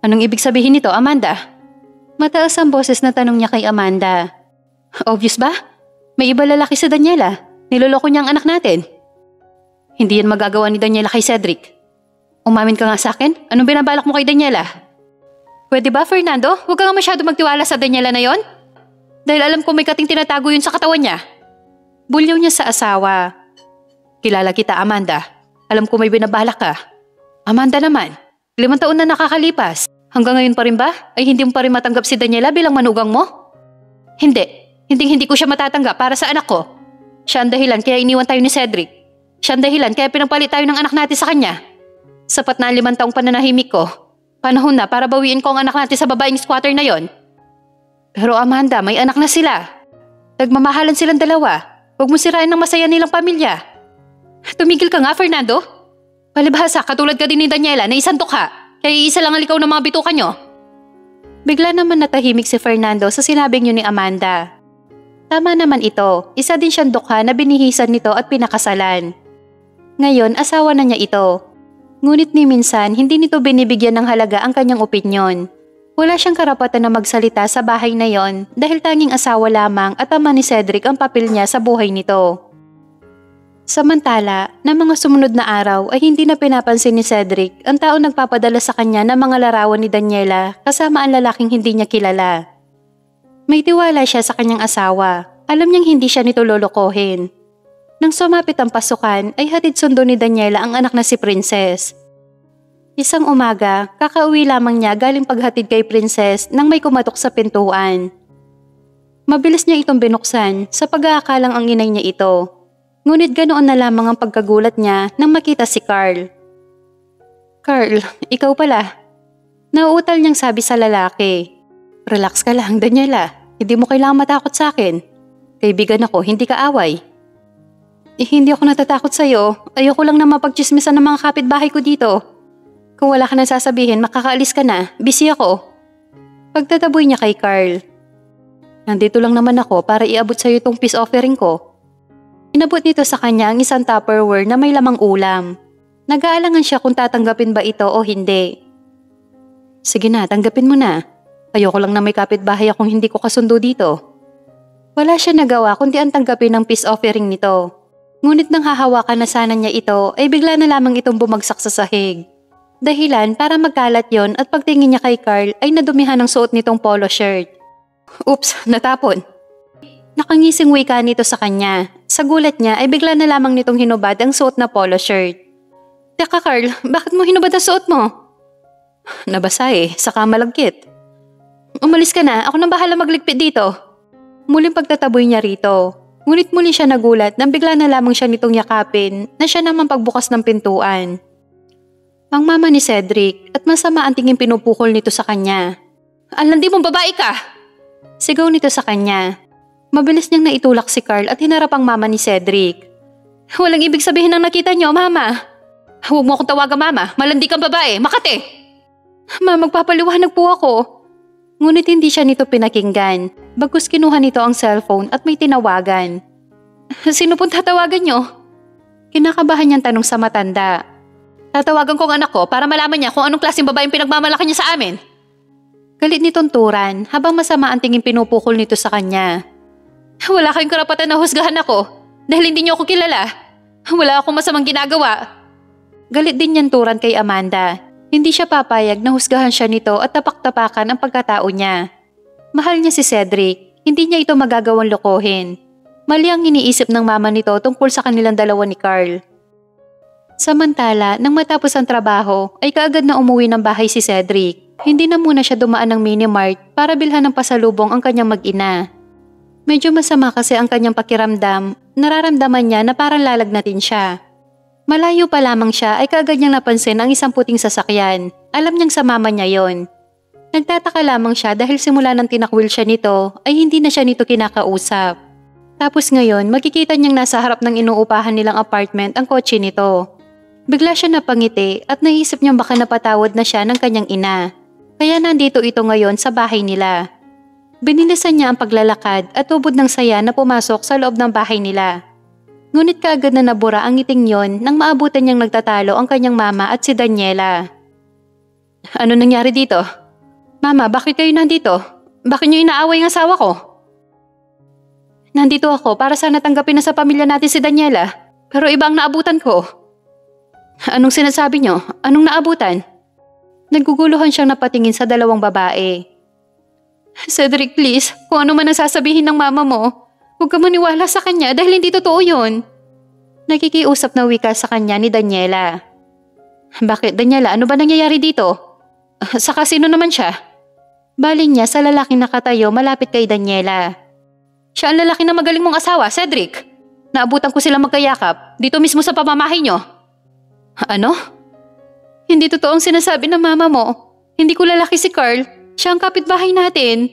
Anong ibig sabihin nito, Amanda? Mataas ang boses na tanong niya kay Amanda. Obvious ba? May iba lalaki si Daniela. Niloloko niya ang anak natin. Hindi yan magagawa ni Daniela kay Cedric. Umamin ka nga sa akin? Anong binabalak mo kay Daniela? Pwede ba, Fernando? Huwag ka nga masyado magtiwala sa Daniela na yon. Dahil alam ko may kating tinatago yun sa katawan niya. Bulyaw niya sa asawa. Kilala kita, Amanda. Alam ko may binabalak ka. Amanda naman, 5 taon na nakakalipas. Hanggang ngayon pa rin ba? Ay hindi mo pa rin matanggap si Daniela bilang manugang mo? Hindi. Hindi ko siya matatanggap para sa anak ko. Siya ang dahilan kaya iniwan tayo ni Cedric. Siya ang dahilan kaya pinapalit tayo ng anak natin sa kanya. Sapat na ang 5 taong pananahimik ko. Panahon na para bawiin ko ang anak natin sa babaeng squatter na yon. Pero Amanda, may anak na sila. Nagmamahalan silang dalawa. Huwag mo sirain ang masaya nilang pamilya. Tumigil ka nga, Fernando. Palibhasa, katulad ka din ni Daniela na isang tukha. Kaya iisa lang ang likaw ng mga bituka nyo. Bigla naman natahimik si Fernando sa sinabing yun ni Amanda. Tama naman ito. Isa din siyang dukha na binihisan nito at pinakasalan. Ngayon, asawa na niya ito. Ngunit ni minsan, hindi nito binibigyan ng halaga ang kanyang opinyon. Wala siyang karapatan na magsalita sa bahay na yon dahil tanging asawa lamang at ama ni Cedric ang papel niya sa buhay nito. Samantala, na mga sumunod na araw ay hindi na pinapansin ni Cedric ang taong nagpapadala sa kanya ng mga larawan ni Daniela kasama ang lalaking hindi niya kilala. May tiwala siya sa kanyang asawa. Alam niyang hindi siya nito lolokohin. Nang sumapit ang pasukan ay hatid sundo ni Daniela ang anak na si Princess. Isang umaga, kakauwi lamang niya galing paghatid kay Princess nang may kumatok sa pintuan. Mabilis niya itong binuksan sa pag-aakalang ang inay niya ito. Ngunit ganoon na lamang ang pagkagulat niya nang makita si Carl. Carl, ikaw pala. Nauutal niyang sabi sa lalaki. Relax ka lang, Daniela. Hindi mo kailangang matakot sa akin. Kaibigan ako, hindi ka away. Hindi ako natatakot sa'yo. Ayoko lang na mapagchismisan ng mga kapitbahay ko dito. Kung wala ka nang sasabihin, makakaalis ka na. Busy ako. Pagtataboy niya kay Carl. Nandito lang naman ako para iabot sa'yo itong peace offering ko. Inabot nito sa kanya ang isang Tupperware na may lamang ulam. Nag-aalangan siya kung tatanggapin ba ito o hindi. Sige na, tanggapin mo na. Ayoko lang na may kapitbahay akong hindi ko kasundo dito. Wala siya nagawa kundi ang tanggapin ang peace offering nito. Ngunit nang hahawakan na sana niya ito ay bigla na lamang itong bumagsak sa sahig. Dahilan para magkalat yon at pagtingin niya kay Carl ay nadumihan ang suot nitong polo shirt. Oops, natapon. Nakangising wika nito sa kanya. Sa gulat niya ay bigla na lamang nitong hinubad ang suot na polo shirt. Teka Carl, bakit mo hinubad ang suot mo? Nabasa saka malagkit. Umalis ka na, ako nang bahala magligpit dito. Muling pagtataboy niya rito. Ngunit muli siya nagulat nang bigla na lamang siya nitong yakapin na siya naman pagbukas ng pintuan. Ang mama ni Cedric at masama ang tingin pinupukol nito sa kanya. Alandi mong babae ka! Sigaw nito sa kanya. Mabilis niyang naitulak si Carl at hinarap ang mama ni Cedric. Walang ibig sabihin ng nakita niyo, mama. Huwag mo akong tawagan, mama. Malandi kang babae. Makate! Ma, magpapaliwanag po ako. Ngunit hindi siya nito pinakinggan. Bagkus kinuha nito ang cellphone at may tinawagan. Sino pong tatawagan niyo? Kinakabahan niyang tanong sa matanda. Tatawagan ko ang anak ko para malaman niya kung anong klaseng babaeng pinagmamalaki niya sa amin. Galit nitong turan habang masama ang tingin pinupukol nito sa kanya. Wala kayong karapatan na husgahan ako dahil hindi niyo ako kilala. Wala akong masamang ginagawa. Galit din niyang turan kay Amanda. Hindi siya papayag na husgahan siya nito at tapak-tapakan ang pagkatao niya. Mahal niya si Cedric, hindi niya ito magagawang lokohin. Mali ang iniisip ng mama nito tungkol sa kanilang dalawa ni Carl. Samantala, nang matapos ang trabaho, ay kaagad na umuwi ng bahay si Cedric. Hindi na muna siya dumaan ng minimart para bilhan ng pasalubong ang kanyang mag-ina. Medyo masama kasi ang kanyang pakiramdam, nararamdaman niya na parang lalagnatin siya. Malayo pa lamang siya ay kaagad niyang napansin ang isang puting sasakyan. Alam niyang sa mama niya yon. Nagtataka lamang siya dahil simula nang tinakwil siya nito ay hindi na siya nito kinakausap. Tapos ngayon makikita niyang nasa harap ng inuupahan nilang apartment ang kotse nito. Bigla siya napangiti at naisip niyang baka napatawad na siya ng kanyang ina. Kaya nandito ito ngayon sa bahay nila. Binilisan niya ang paglalakad at ubod ng saya na pumasok sa loob ng bahay nila. Ngunit kaagad na nabura ang ngiting yon nang maabutan niyang nagtatalo ang kanyang mama at si Daniela. Ano nangyari dito? Mama, bakit kayo nandito? Bakit niyo inaaway ang asawa ko? Nandito ako para sana tanggapin na sa pamilya natin si Daniela, pero iba ang naabutan ko. Anong sinasabi niyo? Anong naabutan? Naguguluhan siyang napatingin sa dalawang babae. Cedric, please, kung ano man ang sasabihin ng mama mo, huwag ka maniwala sa kanya dahil hindi totoo yun. Nakikiusap na wika sa kanya ni Daniela. Bakit, Daniela? Ano ba nangyayari dito? Sa kasino naman siya? Baling niya sa lalaking nakatayo malapit kay Daniela. Siya ang lalaki na magaling mong asawa, Cedric. Naabutan ko silang magkayakap dito mismo sa pamamahay niyo. Ano? Hindi totoo ang sinasabi ng mama mo. Hindi ko lalaki si Carl. Siya ang kapitbahay natin.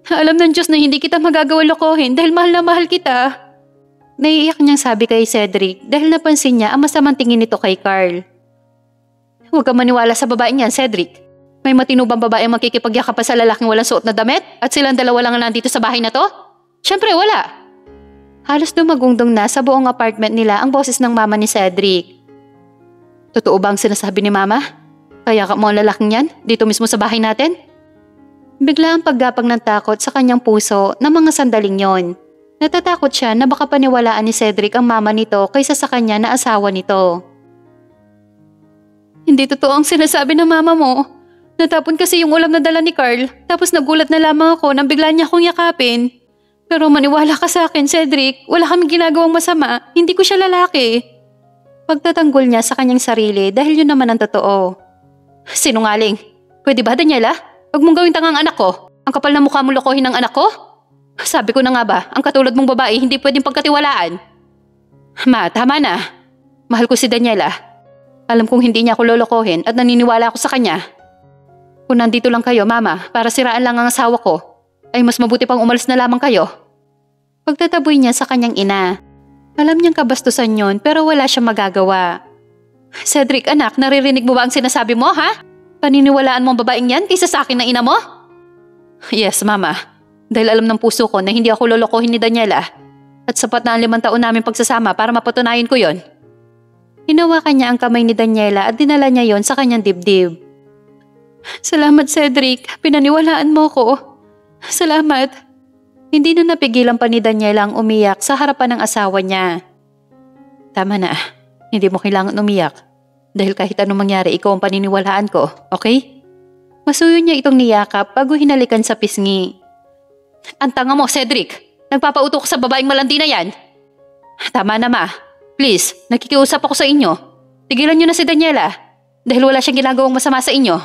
Alam ng Diyos na hindi kita magagawa lokohin dahil mahal na mahal kita. Naiiyak niyang sabi kay Cedric dahil napansin niya ang masamang tingin nito kay Carl. Huwag kang maniwala sa babaeng yan, Cedric. May matinubang babae ang makikipagyakap pa sa lalaking walang suot na damit at silang dalawa lang nandito sa bahay na to? Siyempre wala. Halos dumagungdong na sa buong apartment nila ang boses ng mama ni Cedric. Totoo ba ang sinasabi ni mama? Kaya ka mo ang lalaking yan dito mismo sa bahay natin? Bigla ang paggapang ng takot sa kanyang puso ng mga sandaling yon. Natatakot siya na baka paniwalaan ni Cedric ang mama nito kaysa sa kanya na asawa nito. Hindi totoo ang sinasabi ng mama mo. Natapon kasi yung ulam na dala ni Carl tapos nagulat na lamang ako nang bigla niya akong yakapin. Pero maniwala ka sa akin, Cedric. Wala kaming ginagawang masama. Hindi ko siya lalaki. Pagtatanggol niya sa kanyang sarili dahil yun naman ang totoo. Sinungaling. Pwede ba, Daniela? Huwag mong gawin tangang anak ko. Ang kapal na mukha mo lokohin ng anak ko? Sabi ko na nga ba, ang katulad mong babae hindi pwedeng pagkatiwalaan. Ma, tama na. Mahal ko si Daniela. Alam kong hindi niya ako lolokohin at naniniwala ako sa kanya. Kung nandito lang kayo, mama, para siraan lang ang asawa ko, ay mas mabuti pang umalis na lamang kayo. Pagtataboy niya sa kanyang ina. Alam niyang kabastusan yon pero wala siyang magagawa. Cedric, anak, naririnig mo ba ang sinasabi mo, ha? Paniniwalaan mo ang babaeng yan kaysa sa akin na ina mo? Yes, mama. Dahil alam ng puso ko na hindi ako lolokohin ni Daniela. At sapat na ang 5 taon namin pagsasama para mapatunayan ko yon. Hinawakan niya ang kamay ni Daniela at dinala niya yon sa kanyang dibdib. Salamat, Cedric. Pinaniwalaan mo ko. Salamat. Hindi na napigilan pa ni Daniela ang umiyak sa harapan ng asawa niya. Tama na. Hindi mo kailangan umiyak. Dahil kahit anong mangyari, ikaw ang paniniwalaan ko, okay? Masuyo niya itong niyakap bago hinalikan sa pisngi. Ang tanga mo, Cedric! Nagpapauto ko sa babaeng malandi na yan! Tama na, ma. Please, nakikiusap ako sa inyo. Tigilan niyo na si Daniela dahil wala siyang ginagawang masama sa inyo.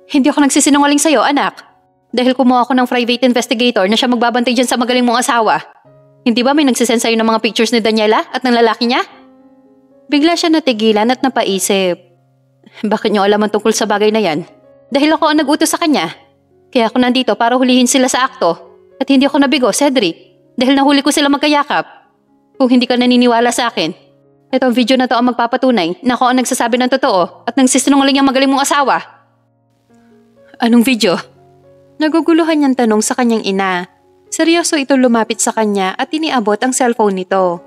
Hindi ako nagsisinungaling sa'yo, anak. Dahil kumuha ako ng private investigator na siya magbabantay dyan sa magaling mong asawa. Hindi ba may nagsisend sa'yo ng mga pictures ni Daniela at ng lalaki niya? Bigla siya natigilan at napaisip. Bakit niyo alam ang tungkol sa bagay na yan? Dahil ako ang nag-utos sa kanya. Kaya ako nandito para hulihin sila sa akto. At hindi ako nabigo, Cedric. Dahil nahuli ko sila magkayakap. Kung hindi ka naniniwala sa akin, itong video na to ang magpapatunay na ako ang nagsasabi ng totoo at nagsisinungaling ang magaling mong asawa. Anong video? Naguguluhan niyang tanong sa kanyang ina. Seryoso ito lumapit sa kanya at iniabot ang cellphone nito.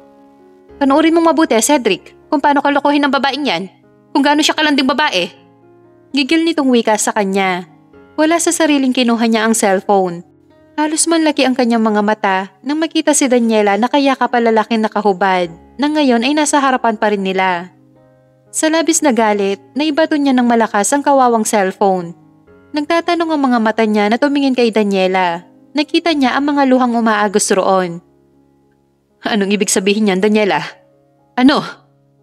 Panoorin mong mabuti, Cedric, kung paano ka lokohin ng babaeng yan. Kung gaano siya kalanding babae. Gigil nitong wika sa kanya. Wala sa sariling kinuha niya ang cellphone. Halos manlaki ang kanyang mga mata nang makita si Daniela na kayakap ang lalaking nakahubad na ngayon ay nasa harapan pa rin nila. Sa labis na galit, naibato niya ng malakas ang kawawang cellphone. Nagtatanong ang mga mata niya na tumingin kay Daniela. Nakita niya ang mga luhang umaagos roon. Anong ibig sabihin niyan, Daniela? Ano?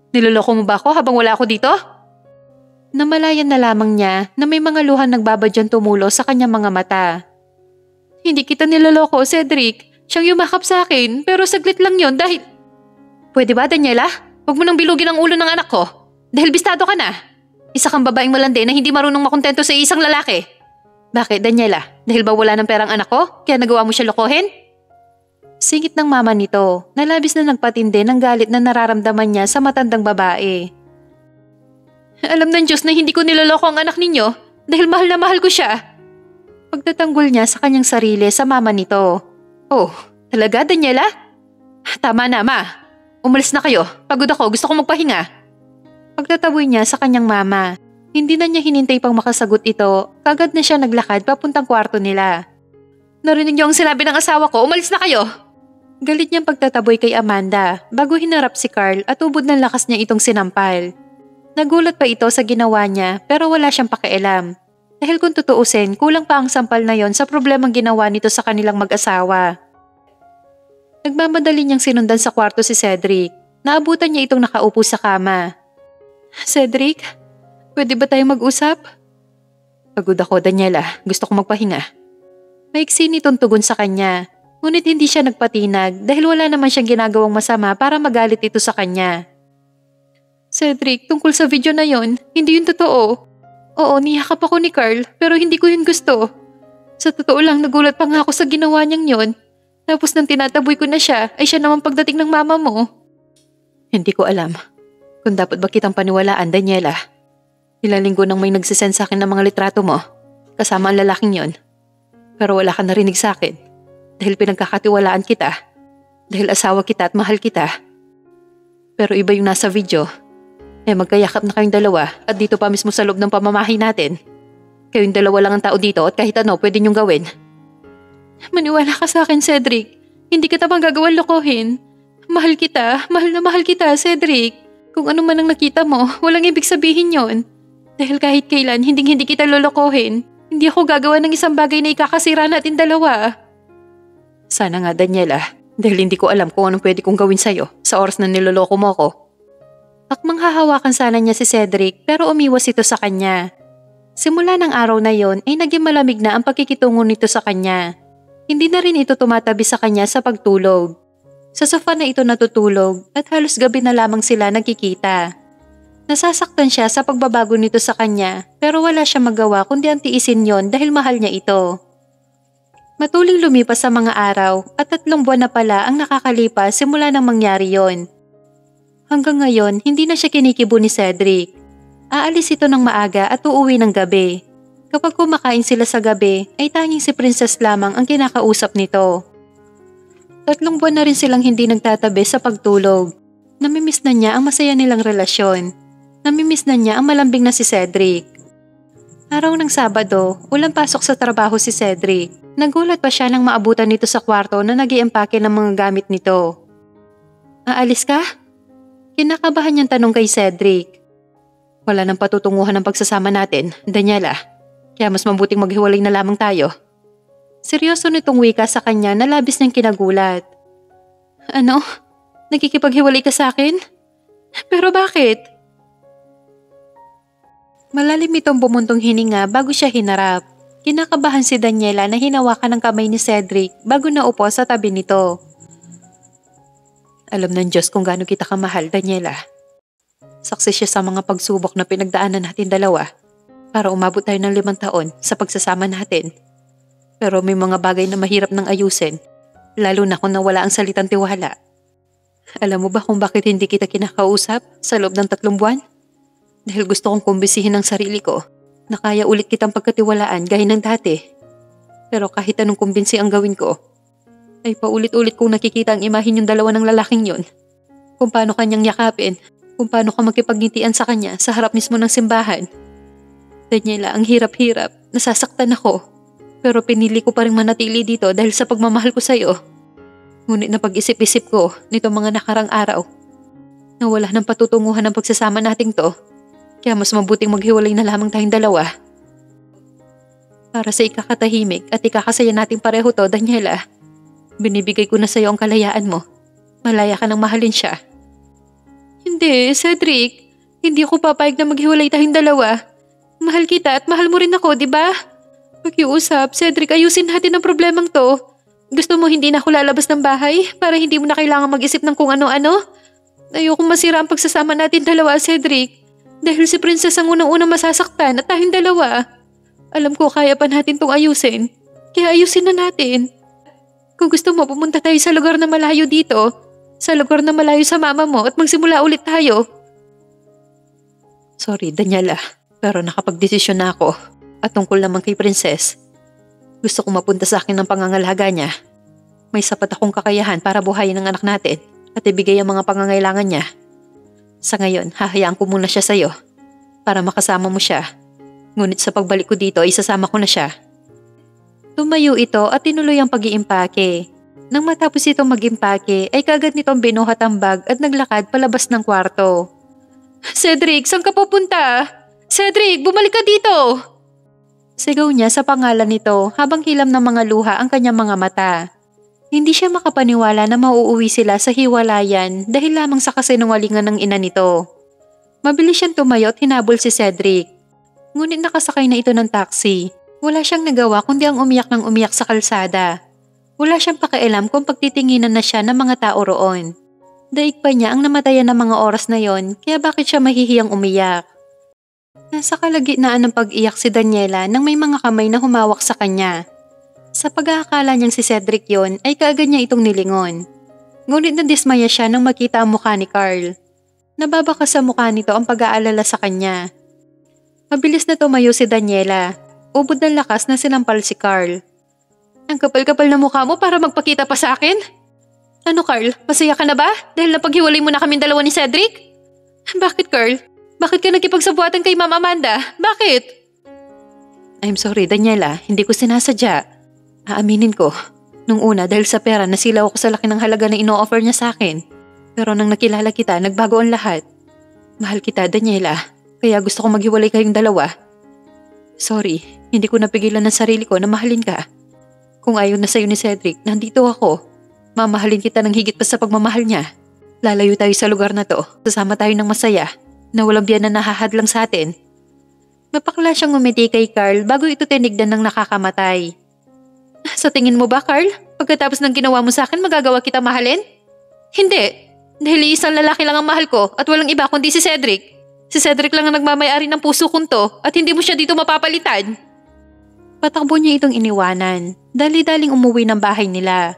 Niloloko mo ba ako habang wala ako dito? Namalayan na lamang niya na may mga luhang nagbabadyan tumulo sa kanyang mga mata. Hindi kita niloloko, Cedric. Siyang yumakap sa akin pero saglit lang yon dahil... Pwede ba, Daniela? Huwag mo nang bilugin ang ulo ng anak ko. Dahil bistado ka na. Isa kang babaeng malandi na hindi marunong makontento sa isang lalaki. Bakit, Daniela? Dahil ba wala ng perang anak ko? Kaya nagawa mo siya lokohin? Singit ng mama nito na labis na nagpatindi ng galit na nararamdaman niya sa matandang babae. Alam ng Diyos na hindi ko niloloko ang anak ninyo dahil mahal na mahal ko siya. Pagtatanggol niya sa kanyang sarili sa mama nito. Oh, talaga, Daniela? Tama na, ma. Umalis na kayo. Pagod ako. Gusto kong magpahinga. Pagtataboy niya sa kanyang mama, hindi na niya hinintay pang makasagot ito. Kagad na siya naglakad papuntang kwarto nila. Narinig niyo ang sinabi ng asawa ko. Umalis na kayo. Galit niyang pagtataboy kay Amanda bago hinarap si Carl at ubod ng lakas niya itong sinampal. Nagulat pa ito sa ginawa niya pero wala siyang pakialam. Dahil kung tutuusin, kulang pa ang sampal na yon sa problemang ginawa nito sa kanilang mag-asawa. Nagmamadali niyang sinundan sa kwarto si Cedric. Naabutan niya itong nakaupo sa kama. Cedric, pwede ba tayong mag-usap? Pagod ako, Daniela. Gusto kong magpahinga. Maiksi nitong tugon sa kanya. Ngunit hindi siya nagpatinag dahil wala naman siyang ginagawang masama para magalit ito sa kanya. Cedric, tungkol sa video na yon, hindi yun totoo. Oo, niyakap ako ni Carl pero hindi ko yun gusto. Sa totoo lang nagulat pa nga ako sa ginawa niyang yon. Tapos nang tinataboy ko na siya ay siya naman pagdating ng mama mo. Hindi ko alam kung dapat ba kitang paniwalaan, Daniela. Ilang linggo nang may nagsisend sa akin ng mga litrato mo kasama ang lalaking yon. Pero wala ka narinig sa akin dahil pinagkakatiwalaan kita. Dahil asawa kita at mahal kita. Pero iba yung nasa video. Magkayakap na kayong dalawa at dito pa mismo sa loob ng pamamahay natin. Kayong dalawa lang ang tao dito at kahit ano pwede niyong gawin. Maniwala ka sa akin, Cedric. Hindi kita bang gagawin lokohin. Mahal kita, mahal na mahal kita, Cedric. Kung ano man ang nakita mo, walang ibig sabihin yon. Dahil kahit kailan, hindi kita lolokohin. Hindi ako gagawa ng isang bagay na ikakasira natin dalawa. Sana nga, Daniela. Dahil hindi ko alam kung anong pwede kong gawin sa'yo sa oras na niloloko mo ko. Akmang hahawakan sana niya si Cedric pero umiwas ito sa kanya. Simula ng araw na yon ay naging malamig na ang pagkikitungo nito sa kanya. Hindi na rin ito tumatabi sa kanya sa pagtulog. Sa sofa na ito natutulog at halos gabi na lamang sila nagkikita. Nasasaktan siya sa pagbabago nito sa kanya pero wala siya magawa kundi ang tiisin yon dahil mahal niya ito. Matuling lumipas sa mga araw at 3 buwan na pala ang nakakalipas simula nang mangyari yon. Hanggang ngayon, hindi na siya kinikibo ni Cedric. Aalis ito ng maaga at uuwi ng gabi. Kapag kumakain sila sa gabi, ay tanging si Princess lamang ang kinakausap nito. 3 buwan na rin silang hindi nagtatabi sa pagtulog. Namimiss na niya ang masaya nilang relasyon. Namimiss na niya ang malambing na si Cedric. Araw ng Sabado, walang pasok sa trabaho si Cedric. Nagulat pa siya nang maabutan nito sa kwarto na nag-iempake ng mga gamit nito. Aalis ka? Kinakabahan niyang tanong kay Cedric. Wala nang patutunguhan ng pagsasama natin, Daniela. Kaya mas mabuting maghiwalay na lamang tayo. Seryoso nitong wika sa kanya na labis niyang kinagulat. Ano? Nakikipaghiwalay ka sa akin? Pero bakit? Malalim itong bumuntong hininga bago siya hinarap. Kinakabahan si Daniela na hinawakan ng kamay ni Cedric bago naupo sa tabi nito. Alam ng Diyos kung gaano kita kamahal, Daniela. Saksi siya sa mga pagsubok na pinagdaanan natin dalawa para umabot tayo ng 5 taon sa pagsasama natin. Pero may mga bagay na mahirap nang ayusin, lalo na kung nawala ang salitang tiwala. Alam mo ba kung bakit hindi kita kinakausap sa loob ng 3 buwan? Dahil gusto kong kumbisihin ang sarili ko na kaya ulit kitang pagkatiwalaan gaya ng dati. Pero kahit anong kumbinsi ang gawin ko, ay paulit-ulit kong nakikita ang imahin yung dalawa ng lalaking yon. Kung paano kanyang yakapin, kung paano ka magkipagnitian sa kanya sa harap mismo ng simbahan. Daniela, ang hirap-hirap, nasasaktan ako. Pero pinili ko pa rin manatili dito dahil sa pagmamahal ko sa'yo. Ngunit napag-isip-isip ko nitong mga nakarang araw na wala nang patutunguhan ng pagsasama nating to. Kaya mas mabuting maghiwalay na lamang tayong dalawa. Para sa ikakatahimik at ikakasaya nating pareho to, Daniela. Binibigay ko na sa'yo ang kalayaan mo. Malaya ka nang mahalin siya. Hindi, Cedric. Hindi ako papayag na maghiwalay tayong dalawa. Mahal kita at mahal mo rin ako, di ba? Pakiusap, Cedric, ayusin natin ang problemang to. Gusto mo hindi na ako lalabas ng bahay para hindi mo na kailangan mag-isip ng kung ano-ano? Ayokong masira ang pagsasama natin dalawa, Cedric. Dahil si Princess ang unang-unang masasaktan at tayong dalawa. Alam ko kaya pa natin tong ayusin. Kaya ayusin na natin. Kung gusto mo, pumunta tayo sa lugar na malayo dito. Sa lugar na malayo sa mama mo at magsimula ulit tayo. Sorry, Daniela. Pero nakapagdesisyon na ako. At tungkol naman kay Princess. Gusto kong mapunta sa akin ng pangangalaga niya. May sapat akong kakayahan para buhayin ang anak natin at ibigay ang mga pangangailangan niya. Sa ngayon, hahayaan ko muna siya sa'yo para makasama mo siya. Ngunit sa pagbalik ko dito ay isasama ko na siya. Tumayo ito at tinuloy ang pag-iimpake. Nang matapos itong mag-impake ay kagad nitong binuhat ang bag at naglakad palabas ng kwarto. Cedric, saan ka pupunta? Cedric, bumalik ka dito! Sigaw niya sa pangalan nito habang hilam ng mga luha ang kanyang mga mata. Hindi siya makapaniwala na mauuwi sila sa hiwalayan dahil lamang sa kasinungalingan ng ina nito. Mabilis siyang tumayo at hinabol si Cedric. Ngunit nakasakay na ito ng taxi. Wala siyang nagawa kundi ang umiyak ng umiyak sa kalsada. Wala siyang pakialam kung pagtitinginan na siya ng mga tao roon. Daig pa niya ang namatayan ng mga oras na yon, kaya bakit siya mahihiyang umiyak? Nasa kalagitnaan ng pag-iyak si Daniela nang may mga kamay na humawak sa kanya. Sa pag-aakala niyang si Cedric yon ay kaagad niya itong nilingon. Ngunit nadismaya siya nang makita ang mukha ni Carl. Nababaka sa mukha nito ang pag-aalala sa kanya. Mabilis na tumayo si Daniela. Ubod ng lakas na sinampal si Carl. Ang kapal-kapal na mukha mo para magpakita pa sa akin? Ano Carl, masaya ka na ba? Dahil napaghiwalay mo na kaming dalawa ni Cedric? Bakit Carl? Bakit ka nagkipagsabuatan kay Ma'am Amanda? Bakit? I'm sorry Daniela, hindi ko sinasadya. Aaminin ko, nung una dahil sa pera nasilaw ako sa laki ng halaga na ino-offer niya sa akin. Pero nang nakilala kita, nagbago ang lahat. Mahal kita Daniela, kaya gusto ko maghiwalay kayong dalawa. Sorry, hindi ko napigilan ng sarili ko na mahalin ka. Kung ayaw na sa'yo ni Cedric, nandito ako. Mamahalin kita ng higit pa sa pagmamahal niya. Lalayo tayo sa lugar na to. Sasama tayo ng masaya na walang biyan na nahahadlang sa atin. Mapakla siyang ngumiti kay Carl bago ito tinignan ng nakakamatay. Sa tingin mo ba, Carl? Pagkatapos ng ginawa mo sa akin, magagawa kita mahalin? Hindi. Dahil isang lalaki lang ang mahal ko at walang iba kundi si Cedric. Si Cedric lang ang nagmamayari ng puso kong to at hindi mo siya dito mapapalitan. Patakbo niya itong iniwanan. Dali-daling umuwi ng bahay nila.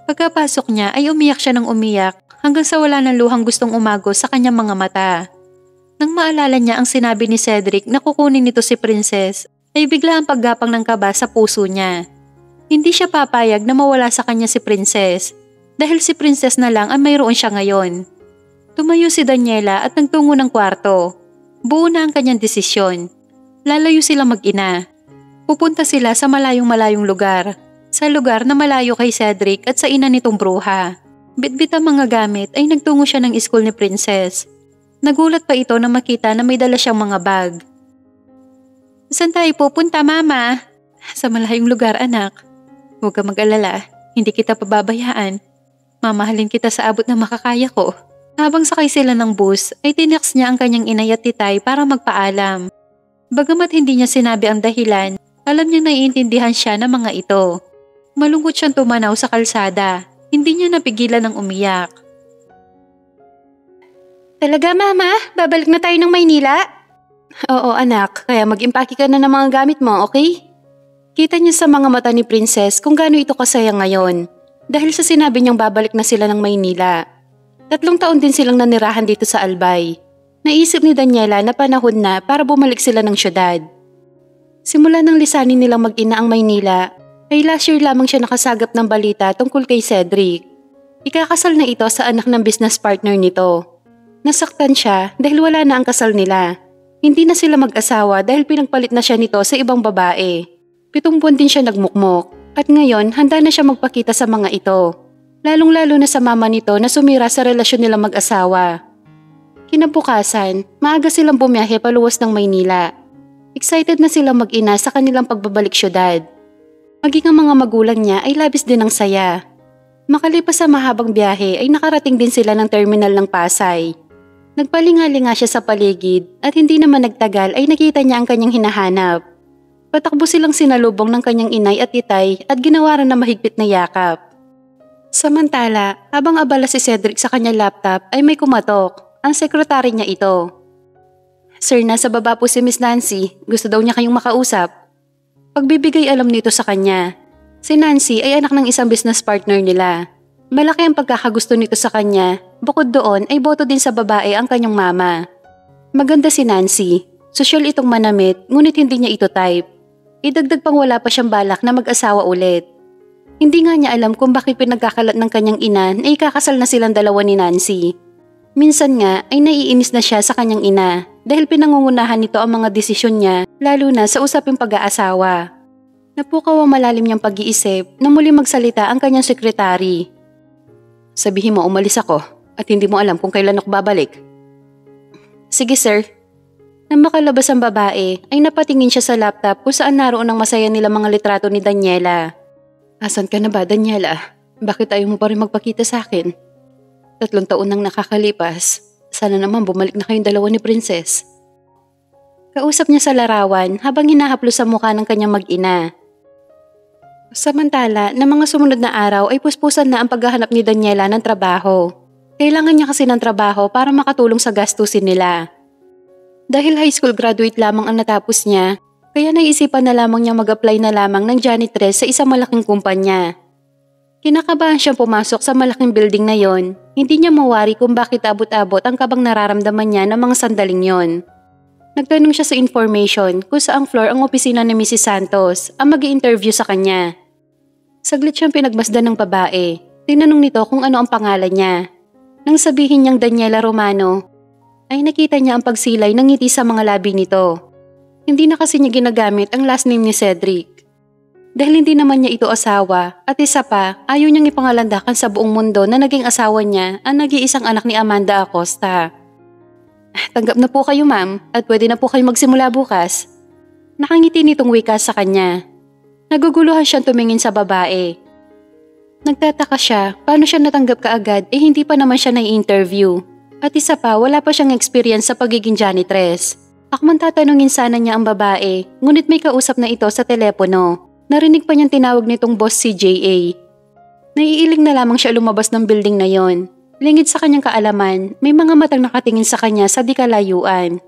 Pagkapasok niya ay umiyak siya ng umiyak hanggang sa wala ng luhang gustong umago sa kanyang mga mata. Nang maalala niya ang sinabi ni Cedric na kukunin nito si Princess, ay bigla ang paggapang ng kaba sa puso niya. Hindi siya papayag na mawala sa kanya si Princess dahil si Princess na lang ang mayroon siya ngayon. Tumayo si Daniela at nagtungo ng kwarto. Buo na ang kanyang desisyon. Lalayo sila mag-ina. Pupunta sila sa malayong-malayong lugar. Sa lugar na malayo kay Cedric at sa ina nitong bruha. Bitbit ang mga gamit ay nagtungo siya ng school ni Princess. Nagulat pa ito na makita na may dala siyang mga bag. Saan tayo pupunta, Mama? Sa malayong lugar, anak. Huwag ka mag-alala, hindi kita pababayaan. Mamahalin kita sa abot na makakaya ko. Habang sakay sila ng bus, ay tinext niya ang kanyang inay at titay para magpaalam. Bagamat hindi niya sinabi ang dahilan, alam niyang naiintindihan siya ng mga ito. Malungkot siyang tumanaw sa kalsada. Hindi niya napigilan ng umiyak. Talaga, Mama? Babalik na tayo ng Maynila? Oo, anak. Kaya mag-impake ka na ng mga gamit mo, okay? Kita niya sa mga mata ni Princess kung gaano ito kasaya ngayon. Dahil sa sinabi niyang babalik na sila ng Maynila. 3 taon din silang nanirahan dito sa Albay. Naisip ni Daniela na panahon na para bumalik sila ng syudad. Simula nang lisanin nilang mag-ina ang Maynila, ay last year lamang siya nakasagap ng balita tungkol kay Cedric. Ikakasal na ito sa anak ng business partner nito. Nasaktan siya dahil wala na ang kasal nila. Hindi na sila mag-asawa dahil pinagpalit na siya nito sa ibang babae. 7 buwan din siya nagmukmok at ngayon handa na siya magpakita sa mga ito. Lalong-lalo na sa mama nito na sumira sa relasyon nilang mag-asawa. Kinabukasan, maaga silang bumiyahe paluwas ng Maynila. Excited na silang mag-ina sa kanilang pagbabalik syudad. Maging ang mga magulang niya ay labis din ng saya. Makalipas sa mahabang biyahe ay nakarating din sila ng terminal ng Pasay. Nagpalinga-linga siya sa paligid at hindi naman nagtagal ay nakita niya ang kanyang hinahanap. Patakbo silang sinalubong ng kanyang inay at titay at ginawaran na mahigpit na yakap. Samantala, habang abala si Cedric sa kanyang laptop ay may kumatok. Ang sekretary niya ito. Sir, nasa baba po si Miss Nancy. Gusto daw niya kayong makausap. Pagbibigay alam nito sa kanya. Si Nancy ay anak ng isang business partner nila. Malaki ang pagkakagusto nito sa kanya. Bukod doon ay boto din sa babae ang kanyang mama. Maganda si Nancy. Sosyal itong manamit ngunit hindi niya ito type. Idagdag pang wala pa siyang balak na mag-asawa ulit. Hindi nga niya alam kung bakit pinagkakalat ng kanyang ina na ikakasal na silang dalawa ni Nancy. Minsan nga ay naiinis na siya sa kanyang ina dahil pinangungunahan nito ang mga desisyon niya lalo na sa usaping pag-aasawa. Napukaw ang malalim niyang pag-iisip na muli magsalita ang kanyang sekretary. Sabihin mo umalis ako at hindi mo alam kung kailan ako babalik. Sige sir. Nang makalabas ang babae ay napatingin siya sa laptop kung saan naroon ang masaya nila mga litrato ni Daniela. Asan ka na ba, Daniela? Bakit ayaw mo pa rin magpakita sa akin? 3 taon nang nakakalipas. Sana naman bumalik na kayong dalawa ni Princess. Kausap niya sa larawan habang hinahaplos sa mukha ng kanyang mag-ina. Samantala, na mga sumunod na araw ay puspusan na ang paghahanap ni Daniela ng trabaho. Kailangan niya kasi ng trabaho para makatulong sa gastusin nila. Dahil high school graduate lamang ang natapos niya, kaya naisipan na lamang niya mag-apply na lamang ng janitress sa isang malaking kumpanya. Kinakabahan siyang pumasok sa malaking building na yon. Hindi niya mawari kung bakit abot-abot ang kabang nararamdaman niya ng mga sandaling yon. Nagtanong siya sa information kung saang floor ang opisina ni Mrs. Santos ang mag-i-interview sa kanya. Saglit siyang pinagmasdan ng babae. Tinanong nito kung ano ang pangalan niya. Nang sabihin niyang Daniela Romano, ay nakita niya ang pagsilay ng ngiti sa mga labi nito. Hindi na kasi niya ginagamit ang last name ni Cedric. Dahil hindi naman niya ito asawa at isa pa ayaw niyang ipangalandakan sa buong mundo na naging asawa niya ang nag-iisang anak ni Amanda Acosta. Tanggap na po kayo ma'am at pwede na po kayo magsimula bukas. Nakangiti nitong wika sa kanya. Naguguluhan siyang tumingin sa babae. Nagtataka siya paano siya natanggap kaagad hindi pa naman siya na-interview. At isa pa wala pa siyang experience sa pagiging janitress. Akman tatanungin sana niya ang babae, ngunit may kausap na ito sa telepono. Narinig pa niyang tinawag nitong boss si J.A. Naiiling na lamang siya lumabas ng building na yon. Lingid sa kanyang kaalaman, may mga matang nakatingin sa kanya sa di kalayuan.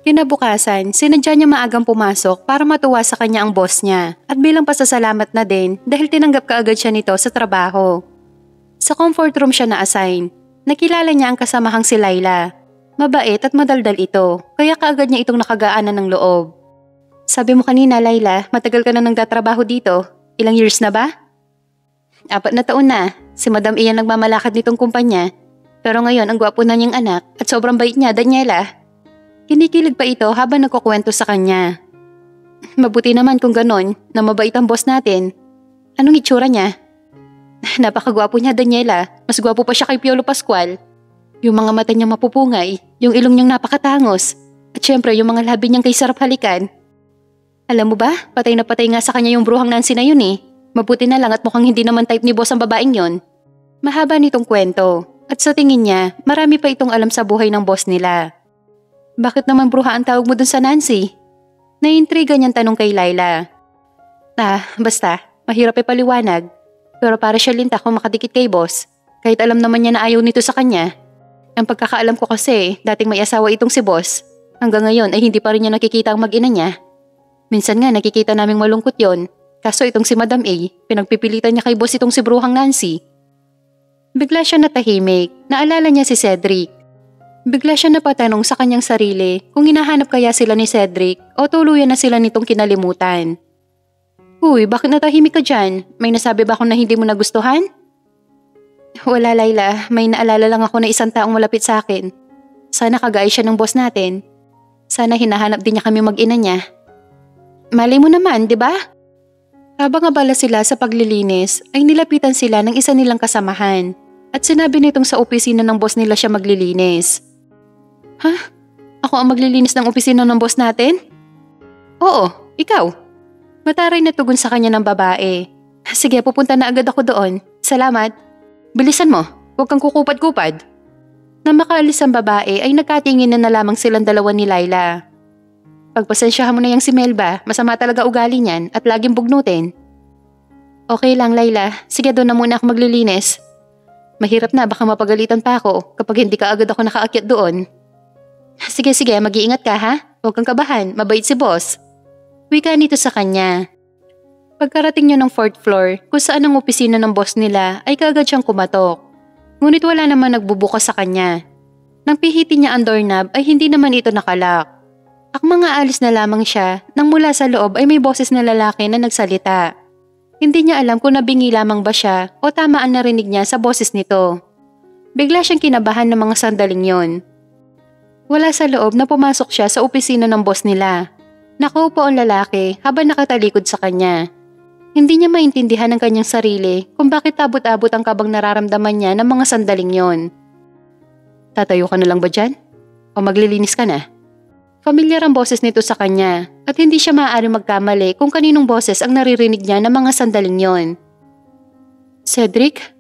Kinabukasan, sinadya niya maagang pumasok para matuwa sa kanya ang boss niya at bilang pasasalamat na din dahil tinanggap kaagad siya nito sa trabaho. Sa comfort room siya na-assign. Nakilala niya ang kasamahang si Laila. Mabait at madaldal ito, kaya kaagad niya itong nakagaanan ng loob. Sabi mo kanina, Laila, matagal ka na nang datrabaho dito. Ilang years na ba? 4 na taon na. Si Madam Ian nagmamalakad nitong kumpanya. Pero ngayon ang gwapo na niyang anak at sobrang bait niya, Daniela. Kinikilig pa ito habang nagkukwento sa kanya. Mabuti naman kung ganon na mabait ang boss natin. Anong itsura niya? Napakagwapo niya, Daniela. Mas gwapo pa siya kay Piolo Pascual. Yung mga mata niya mapupungay, yung ilong niyang napakatangos, at syempre yung mga labi niyang kay sarap halikan. Alam mo ba, patay na patay nga sa kanya yung bruhang Nancy na yun eh. Mabuti na lang at mukhang hindi naman type ni boss ang babaeng yon. Mahaba nitong kwento, at sa tingin niya, marami pa itong alam sa buhay ng boss nila. Bakit naman bruha ang tawag mo dun sa Nancy? Naiintriga niyang tanong kay Laila. Basta, mahirap paliwanag. Pero para siya linta kung makadikit kay boss, kahit alam naman niya na ayaw nito sa kanya. Ang pagkakaalam ko kasi, dating may asawa itong si boss. Hanggang ngayon ay hindi pa rin niya nakikita ang mag-ina niya. Minsan nga nakikita naming malungkot yon. Kaso itong si Madam A, pinagpipilitan niya kay boss itong si bruhang Nancy. Bigla siya natahimik, naalala niya si Cedric. Bigla siya napatanong sa kanyang sarili kung hinahanap kaya sila ni Cedric o tuluyan na sila nitong kinalimutan. Uy, bakit natahimik ka dyan? May nasabi ba akong na hindi mo nagustuhan? Wala, Laila. May naalala lang ako na isang taong malapit sa akin. Sana kagaya siya ng boss natin. Sana hinahanap din niya kami mag-ina niya. Malay mo naman, di ba? Habang abala sila sa paglilinis, ay nilapitan sila ng isa nilang kasamahan at sinabi nitong sa opisina ng boss nila siya maglilinis. Ha? Ako ang maglilinis ng opisina ng boss natin? Oo, ikaw. Mataray na tugon sa kanya ng babae. Sige, pupunta na agad ako doon. Salamat. Bilisan mo, huwag kang kukupad-kupad. Nang makaalis ang babae ay nagkatingin na lamang silang dalawa ni Laila. Pagpasensyahan mo na yang si Melba, masama talaga ugali niyan at laging bugnutin. Okay lang, Laila. Sige, doon na muna ako maglilinis. Mahirap na, baka mapagalitan pa ako kapag hindi ka agad ako nakaakyat doon. Sige, mag-iingat ka ha. Huwag kang kabahan, mabait si boss. Wika nito sa kanya. Pagkarating niya ng 4th floor, kung saan ang opisina ng boss nila ay kaagad siyang kumatok. Ngunit wala naman nagbubukas sa kanya. Nang pihitin niya ang doorknob ay hindi naman ito nakalak. Akmang aalis na lamang siya nang mula sa loob ay may boses na lalaki na nagsalita. Hindi niya alam kung nabingi lamang ba siya o tama ang narinig niya sa boses nito. Bigla siyang kinabahan ng mga sandaling yon. Wala sa loob na pumasok siya sa opisina ng boss nila. Nakaupo ang lalaki habang nakatalikod sa kanya. Hindi niya maintindihan ang kanyang sarili kung bakit abot-abot ang kabang nararamdaman niya ng mga sandaling yon. Tatayo ka na lang ba dyan? O maglilinis ka na? Familiar ang boses nito sa kanya at hindi siya maaaring magkamali kung kaninong boses ang naririnig niya ng mga sandaling yon. Cedric?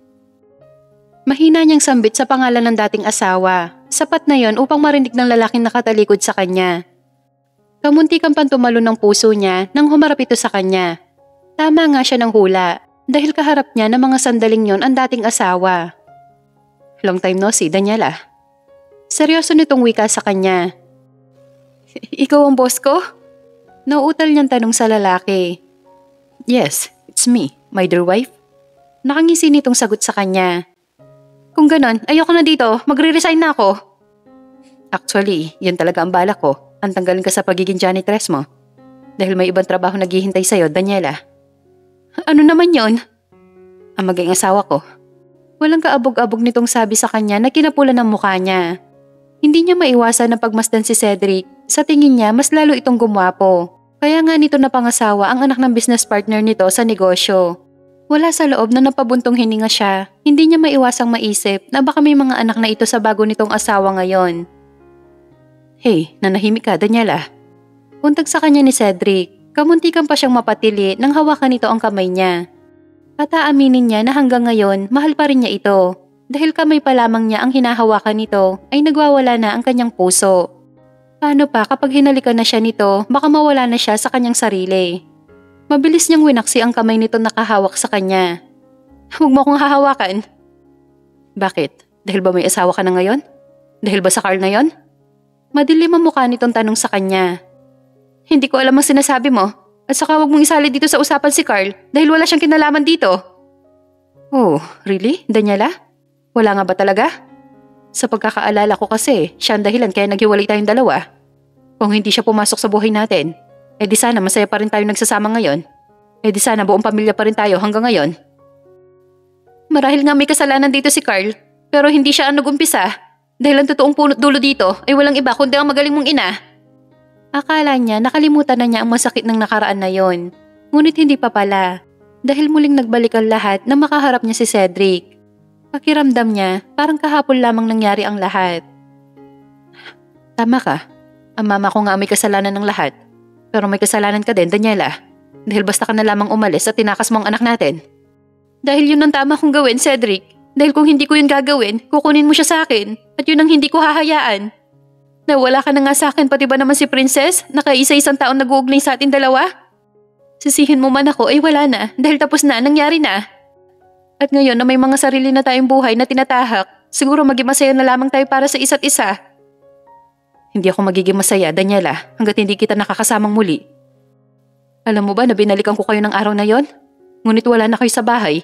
Mahina niyang sambit sa pangalan ng dating asawa. Sapat na yon upang marinig ng lalaking nakatalikod sa kanya. Kamuntikan pang tumalon ng puso niya nang humarap ito sa kanya. Tama nga siya ng hula dahil kaharap niya ng mga sandaling yon ang dating asawa. Long time no see, Daniela. Seryoso nitong wika sa kanya. Ikaw ang boss ko? Nauutal niyang tanong sa lalaki. Yes, it's me, my dear wife. Nakangisi nitong sagot sa kanya. Kung ganon, ayoko na dito, magre-resign na ako. Actually, yun talaga ang balak ko. Ang tanggalin ka sa pagiging janitress mo. Dahil may ibang trabaho naghihintay sa'yo, Daniela. Ano naman yon? Ang maging asawa ko. Walang kaabog-abog nitong sabi sa kanya na kinapulan ng mukha niya. Hindi niya maiwasan na pagmasdan si Cedric. Sa tingin niya, mas lalo itong gumwapo. Kaya nga nito napangasawa ang anak ng business partner nito sa negosyo. Wala sa loob na napabuntong hininga siya. Hindi niya maiwasang maisip na baka may mga anak na ito sa bago nitong asawa ngayon. Hey, nanahimik ka, Daniela. Untag sa kanya ni Cedric, kamuntikan pa siyang mapatili nang hawakan nito ang kamay niya. At aaminin niya na hanggang ngayon, mahal pa rin niya ito. Dahil kamay pa lamang niya ang hinahawakan nito, ay nagwawala na ang kanyang puso. Paano pa kapag hinalikan na siya nito, baka mawala na siya sa kanyang sarili. Mabilis niyang winaksi ang kamay nito nakahawak sa kanya. Huwag mo akong hahawakan. Bakit? Dahil ba may asawa ka na ngayon? Dahil ba sa Carl na yon? Madilim ang mukha nitong tanong sa kanya. Hindi ko alam ang sinasabi mo. At saka huwag mong isali dito sa usapan si Carl dahil wala siyang kinalaman dito. Oh, really, Daniela? Wala nga ba talaga? Sa pagkakaalala ko kasi, siya ang dahilan kaya naghiwalay tayong dalawa. Kung hindi siya pumasok sa buhay natin, di sana masaya pa rin tayo nagsasama ngayon. Di sana buong pamilya pa rin tayo hanggang ngayon. Marahil nga may kasalanan dito si Carl, pero hindi siya ang nag-umpisa. Dahil ang totoong punot dulo dito ay walang iba kundi ang magaling mong ina. Akala niya nakalimutan na niya ang masakit ng nakaraan na yon. Ngunit hindi pa pala. Dahil muling nagbalik ang lahat na makaharap niya si Cedric. Pakiramdam niya parang kahapon lamang nangyari ang lahat. Tama ka. Ang mama ko nga may kasalanan ng lahat. Pero may kasalanan ka din, Daniela. Dahil basta ka na lamang umalis at tinakas mo ang anak natin. Dahil yun ang tama kong gawin, Cedric. Dahil kung hindi ko yun gagawin, kukunin mo siya sa akin. At yun ang hindi ko hahayaan. Nawala ka na nga sa akin, pati ba naman si Princess? Nakaisa-isang taon nag-uugnay sa atin dalawa? Sisihin mo man ako ay wala na. Dahil tapos na, nangyari na. At ngayon na may mga sarili na tayong buhay na tinatahak, siguro maging masaya na lamang tayo para sa isa't isa. Hindi ako magiging masaya, Daniela, hanggat hindi kita nakakasamang muli. Alam mo ba na binalikan ko kayo ng araw na yon? Ngunit wala na kayo sa bahay.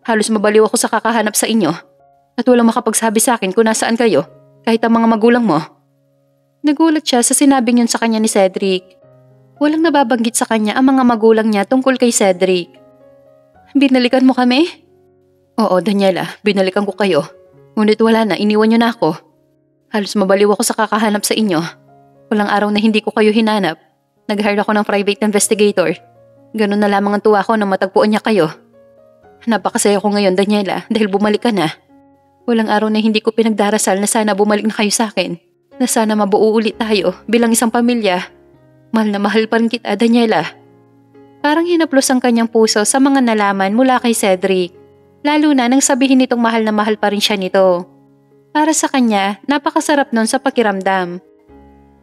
Halos mabaliw ako sa kakahanap sa inyo. At walang makapagsabi sa akin kung nasaan kayo, kahit ang mga magulang mo. Nagulat siya sa sinabing yun sa kanya ni Cedric. Walang nababanggit sa kanya ang mga magulang niya tungkol kay Cedric. Binalikan mo kami? Oo, Daniela, binalikan ko kayo. Ngunit wala na, iniwan niyo na ako. Halos mabaliw ako sa kakahanap sa inyo. Walang araw na hindi ko kayo hinanap. Nag-hire ako ng private investigator. Ganun na lamang ang tuwa ko na matagpuan niya kayo. Napakasaya ko ngayon, Daniela, dahil bumalik ka na. Walang araw na hindi ko pinagdarasal na sana bumalik na kayo sa akin. Na sana mabuo ulit tayo bilang isang pamilya. Mahal na mahal pa rin kita, Daniela. Parang hinaplos ang kanyang puso sa mga nalaman mula kay Cedric. Lalo na nang sabihin nitong mahal na mahal pa rin siya nito. Para sa kanya, napakasarap nun sa pakiramdam.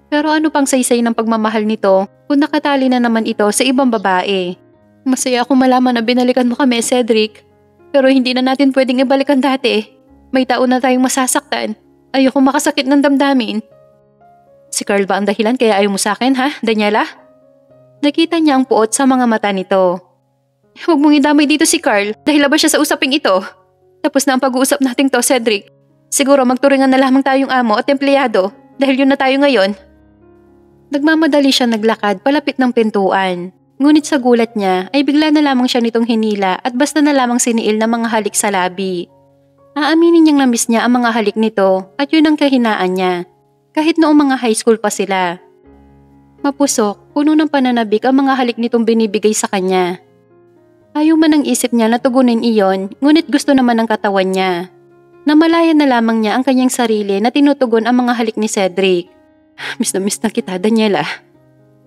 Pero ano pang saysay ng pagmamahal nito kung nakatali na naman ito sa ibang babae? Masaya akong malaman na binalikan mo kami, Cedric. Pero hindi na natin pwedeng ibalikan dati. May taon na tayong masasaktan. Ayoko makasakit ng damdamin. Si Carl ba ang dahilan kaya ayaw mo sa akin, ha, Daniela? Nakita niya ang puot sa mga mata nito. Huwag mong idamay dito si Carl dahil labas siya sa usaping ito. Tapos na ang pag-uusap natin to, Cedric. Siguro magturingan na lamang tayong amo at empleyado dahil yun na tayo ngayon. Nagmamadali siya naglakad palapit ng pintuan. Ngunit sa gulat niya ay bigla na lamang siya nitong hinila at basta na lamang siniil ng mga halik sa labi. Aaminin niyang namiss niya ang mga halik nito at yun ang kahinaan niya. Kahit noong mga high school pa sila. Mapusok, puno ng pananabik ang mga halik nitong binibigay sa kanya. Ayaw man ang isip niya na tugunin iyon, ngunit gusto naman ng katawan niya. Namalayan na lamang niya ang kanyang sarili na tinutugon ang mga halik ni Cedric. Miss na kita, Daniela.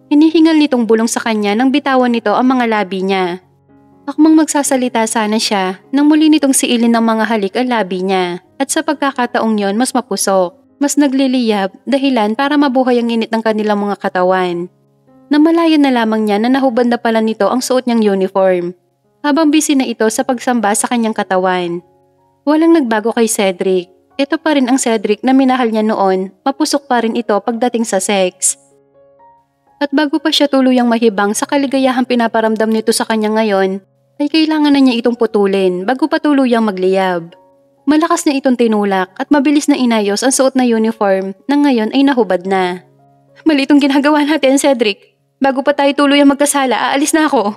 Hinihingal nitong bulong sa kanya nang bitawan nito ang mga labi niya. Akmang magsasalita sana siya nang muli nitong siilin ng mga halik ang labi niya at sa pagkakataong yon mas mapusok, mas nagliliyab dahilan para mabuhay ang init ng kanilang mga katawan. Namalayan na lamang niya na nahubad na pala nito ang suot niyang uniform habang busy na ito sa pagsamba sa kanyang katawan. Walang nagbago kay Cedric. Ito pa rin ang Cedric na minahal niya noon, mapusok pa rin ito pagdating sa sex. At bago pa siya tuluyang mahibang sa kaligayahang pinaparamdam nito sa kanya ngayon, ay kailangan na niya itong putulin bago pa tuluyang magliyab. Malakas na itong tinulak at mabilis na inayos ang suot na uniform na ngayon ay nahubad na. Mali itong ginagawa natin, Cedric. Bago pa tayo tuluyang magkasala, aalis na ako.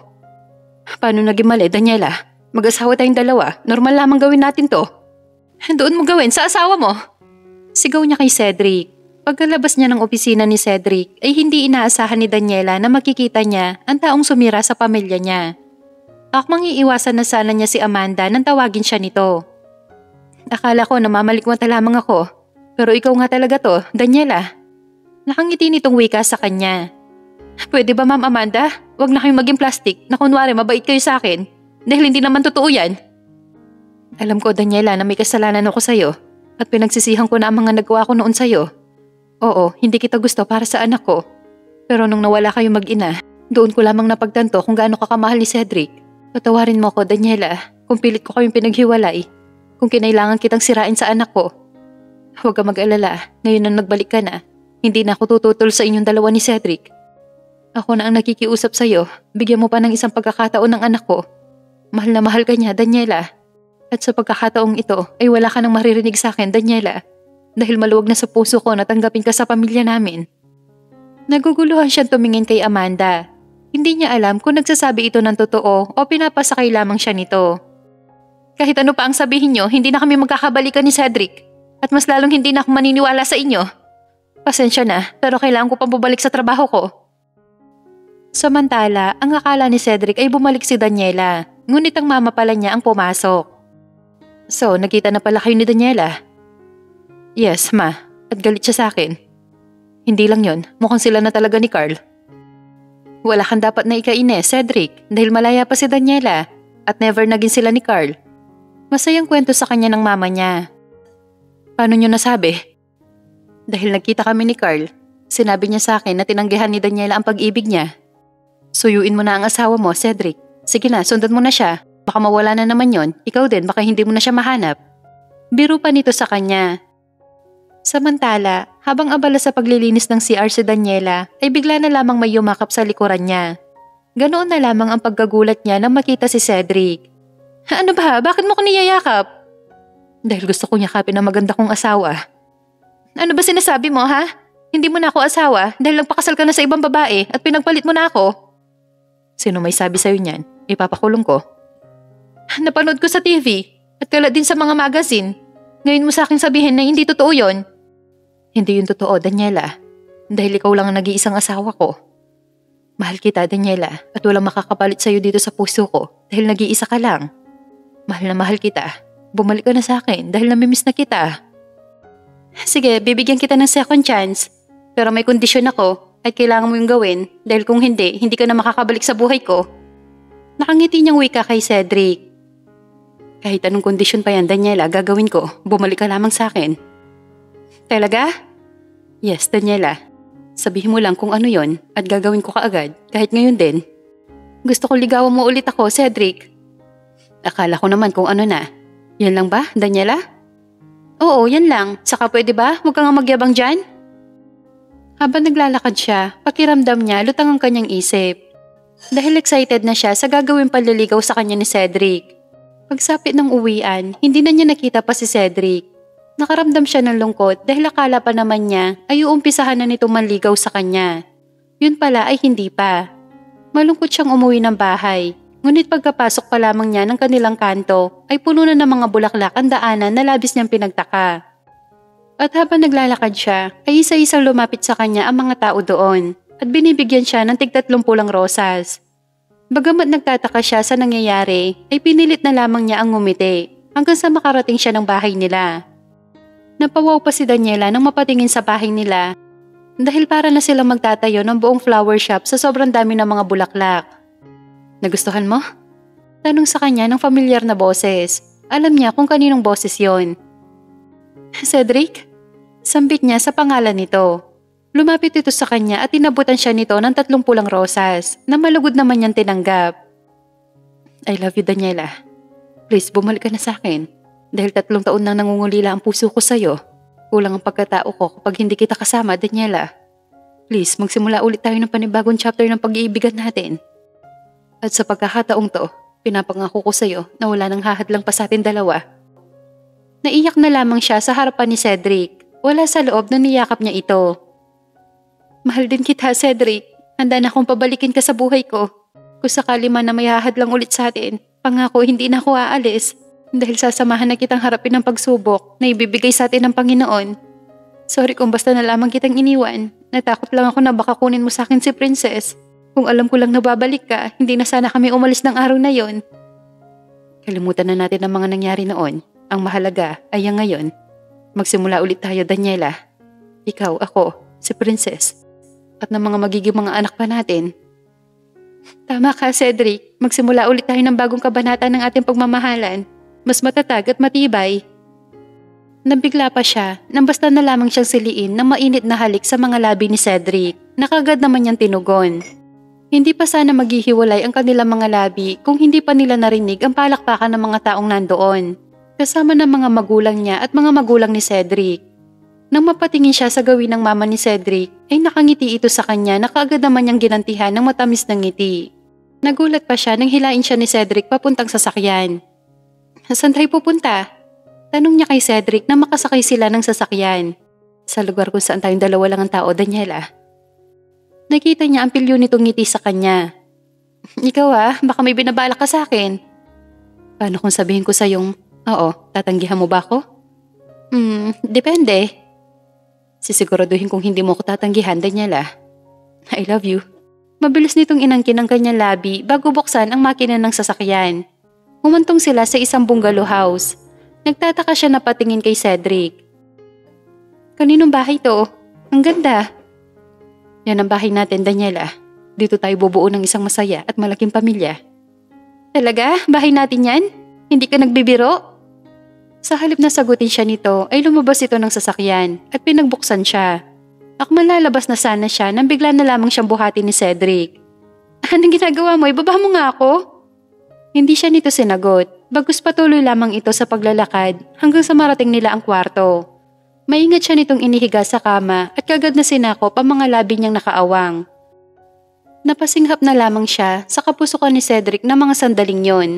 Paano naging mali, Daniela? Mag-asawa tayong dalawa. Normal lamang gawin natin to. Doon mo gawin sa asawa mo. Sigaw niya kay Cedric. Pagkalabas niya ng opisina ni Cedric ay hindi inaasahan ni Daniela na makikita niya ang taong sumira sa pamilya niya. Akmang iiwasan na sana niya si Amanda nang tawagin siya nito. Akala ko namamalikmata lamang ako. Pero ikaw nga talaga to, Daniela. Nakangiti nitong wika sa kanya. Pwede ba, Ma'am Amanda? Huwag na kayong maging plastic na kunwari mabait kayo sa akin. Dahil hindi naman totoo yan. Alam ko, Daniela, na may kasalanan ako sa'yo. At pinagsisihan ko na ang mga nagawa ko noon sa'yo. Oo, hindi kita gusto para sa anak ko. Pero nung nawala kayo mag-ina, doon ko lamang napagtanto kung gaano ka kamahal ni Cedric. Patawarin mo ako, Daniela, kung pilit ko kayong pinaghiwalay. Kung kinailangan kitang sirain sa anak ko. Huwag ka mag-alala, ngayon na nagbalik ka na. Hindi na ako tututol sa inyong dalawa ni Cedric. Ako na ang nakikiusap sa'yo, bigyan mo pa ng isang pagkakataon ng anak ko. Mahal na mahal ka niya, Daniela. At sa pagkakataong ito ay wala ka nang maririnig sa akin, Daniela. Dahil maluwag na sa puso ko na tanggapin ka sa pamilya namin. Naguguluhan siyang tumingin kay Amanda. Hindi niya alam kung nagsasabi ito ng totoo o pinapasakay lamang siya nito. Kahit ano pa ang sabihin niyo, hindi na kami magkakabalikan ni Cedric. At mas lalong hindi na ako maniniwala sa inyo. Pasensya na, pero kailangan ko pang bumalik sa trabaho ko. Samantala, ang akala ni Cedric ay bumalik si Daniela, ngunit ang mama pala niya ang pumasok. So, nakita na pala kayo ni Daniela? Yes, ma. At galit siya sa akin. Hindi lang yon, mukhang sila na talaga ni Carl. Wala kang dapat na ikaine, Cedric, dahil malaya pa si Daniela at never naging sila ni Carl. Masayang kwento sa kanya ng mama niya. Paano niyo nasabi? Dahil nagkita kami ni Carl, sinabi niya sa akin na tinanggihan ni Daniela ang pag-ibig niya. Suyuin mo na ang asawa mo, Cedric. Sige na, sundan mo na siya. Baka mawala na naman yon. Ikaw din, baka hindi mo na siya mahanap. Biro pa nito sa kanya. Samantala, habang abala sa paglilinis ng CR si Daniela, ay bigla na lamang may yumakap sa likuran niya. Ganoon na lamang ang pagkagulat niya nang makita si Cedric. Ano ba? Bakit mo ko niyayakap? Dahil gusto ko yakapin ang maganda kong asawa. Ano ba sinasabi mo, ha? Hindi mo na ako asawa dahil nagpakasal ka na sa ibang babae at pinagpalit mo na ako. Sino may sabi sa'yo niyan? Ipapakulong ko. Napanood ko sa TV at kalat din sa mga magazine. Ngayon mo sa akin sabihin na hindi totoo yon. Hindi yun totoo, Daniela. Dahil ikaw lang ang nag-iisang asawa ko. Mahal kita, Daniela, at walang makakapalit sa'yo dito sa puso ko dahil nag-iisa ka lang. Mahal na mahal kita. Bumalik ka na sa akin dahil namimiss na kita. Sige, bibigyan kita ng second chance. Pero may kondisyon ako at kailangan mo yung gawin dahil kung hindi, hindi ka na makakabalik sa buhay ko. Nakangiti niyang wika kay Cedric. Kahit anong kondisyon pa yan, Daniela, gagawin ko. Bumalik ka lamang sa akin. Talaga? Yes, Daniela. Sabihin mo lang kung ano yon at gagawin ko kaagad, kahit ngayon din. Gusto ko ligawan mo ulit ako, Cedric. Akala ko naman kung ano na. Yan lang ba, Daniela? Oo, yan lang. Saka pwede ba? Huwag ka nga magyabang dyan. Habang naglalakad siya, pakiramdam niya lutang ang kanyang isip. Dahil excited na siya sa gagawin paliligaw sa kanya ni Cedric. Pagsapit ng uwian, hindi na niya nakita pa si Cedric. Nakaramdam siya ng lungkot dahil akala pa naman niya ay uumpisahan na nitong manligaw sa kanya. Yun pala ay hindi pa. Malungkot siyang umuwi ng bahay. Ngunit pagkapasok pa lamang niya ng kanilang kanto ay puno na ng mga bulaklak ang daanan na labis niyang pinagtaka. At habang naglalakad siya ay isa-isang lumapit sa kanya ang mga tao doon at binibigyan siya ng tig-30 rosas. Bagamat nagtataka siya sa nangyayari ay pinilit na lamang niya ang ngumiti hanggang sa makarating siya ng bahay nila. Napawaw pa si Daniela nang mapatingin sa bahay nila dahil para na silang magtatayo ng buong flower shop sa sobrang dami ng mga bulaklak. Nagustuhan mo? Tanong sa kanya ng familiar na boses. Alam niya kung kaninong boses yon. Cedric? Sambit niya sa pangalan nito. Lumapit ito sa kanya at inabutan siya nito ng 30 rosas na malugod naman niyang tinanggap. I love you, Daniela. Please, bumalik ka na sa akin. Dahil 3 taon nang nangungulila ang puso ko sa'yo. Kulang ang pagkatao ko kapag hindi kita kasama, Daniela. Please, magsimula ulit tayo ng panibagong chapter ng pag-iibigan natin. At sa pagkakataong to, pinapangako ko sa'yo na wala nang hahadlang pa sa atin dalawa. Naiyak na lamang siya sa harapan ni Cedric. Wala sa loob na niyakap niya ito. Mahal din kita, Cedric. Handa na akong pabalikin ka sa buhay ko. Kung sakali man na may hahadlang ulit sa atin, pangako hindi na ako aalis. Dahil sasamahan na kitang harapin ng pagsubok na ibibigay sa atin ng Panginoon. Sorry kung basta na lamang kitang iniwan. Natakot lang ako na baka kunin mo sa akin si Princess. Kung alam ko lang na babalik ka, hindi na sana kami umalis ng araw na yon. Kalimutan na natin ang mga nangyari noon. Ang mahalaga ay ang ngayon. Magsimula ulit tayo, Daniela. Ikaw, ako, si Princess. At ng mga magiging mga anak pa natin. Tama ka, Cedric. Magsimula ulit tayo ng bagong kabanata ng ating pagmamahalan. Mas matatag at matibay. Nabigla pa siya nang basta na lamang siyang siliin ng mainit na halik sa mga labi ni Cedric. Nakagad naman niyang tinugon. Hindi pa sana maghihiwalay ang kanilang mga labi kung hindi pa nila narinig ang palakpakan ng mga taong nandoon. Kasama ng mga magulang niya at mga magulang ni Cedric. Nang mapatingin siya sa gawin ng mama ni Cedric, ay nakangiti ito sa kanya na kaagad naman niyang ginantihan ng matamis na ngiti. Nagulat pa siya nang hilain siya ni Cedric papuntang sasakyan. Saan tayo pupunta? Tanong niya kay Cedric na makasakay sila ng sasakyan. Sa lugar kung saan tayong dalawa lang ang tao, Daniela. Nakita niya ang pilyo nitong ngiti sa kanya. Ikaw baka may binabalak ka sa akin. Paano kung sabihin ko sa'yong, oo, tatanggihan mo ba ako? Depende. Sisiguraduhin kung hindi mo ako tatanggihan, Daniela. I love you. Mabilis nitong inangkin ang kanyang labi bago buksan ang makina ng sasakyan. Humantong sila sa isang bungalow house. Nagtataka siya na patingin kay Cedric. Kaninong bahay to? Ang ganda. Yan ang bahay natin, Daniela. Dito tayo bubuo ng isang masaya at malaking pamilya. Talaga? Bahay natin yan? Hindi ka nagbibiro? Sa halip na sagutin siya nito ay lumabas ito ng sasakyan at pinagbuksan siya. Akman lalabas na sana siya nang bigla na lamang siyang buhati ni Cedric. Anong ginagawa mo? Ibaba mo nga ako? Hindi siya nito sinagot. Bagus patuloy lamang ito sa paglalakad hanggang sa marating nila ang kwarto. Maingat siya nitong inihiga sa kama at kagad na sinakop ang mga labi niyang nakaawang. Napasinghap na lamang siya sa kapusukan ni Cedric na mga sandaling yon.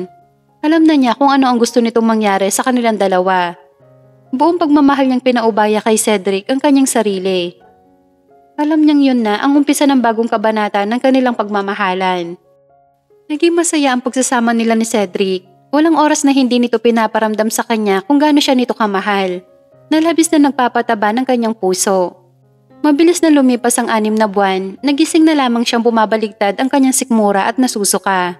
Alam na niya kung ano ang gusto nitong mangyari sa kanilang dalawa. Buong pagmamahal niyang pinaubaya kay Cedric ang kanyang sarili. Alam niyang yun na ang umpisa ng bagong kabanata ng kanilang pagmamahalan. Naging masaya ang pagsasama nila ni Cedric. Walang oras na hindi nito pinaparamdam sa kanya kung gaano siya nito kamahal. Nalabis na nagpapataba ng kanyang puso. Mabilis na lumipas ang 6 na buwan, nagising na lamang siyang bumabaligtad ang kanyang sikmura at nasusuka.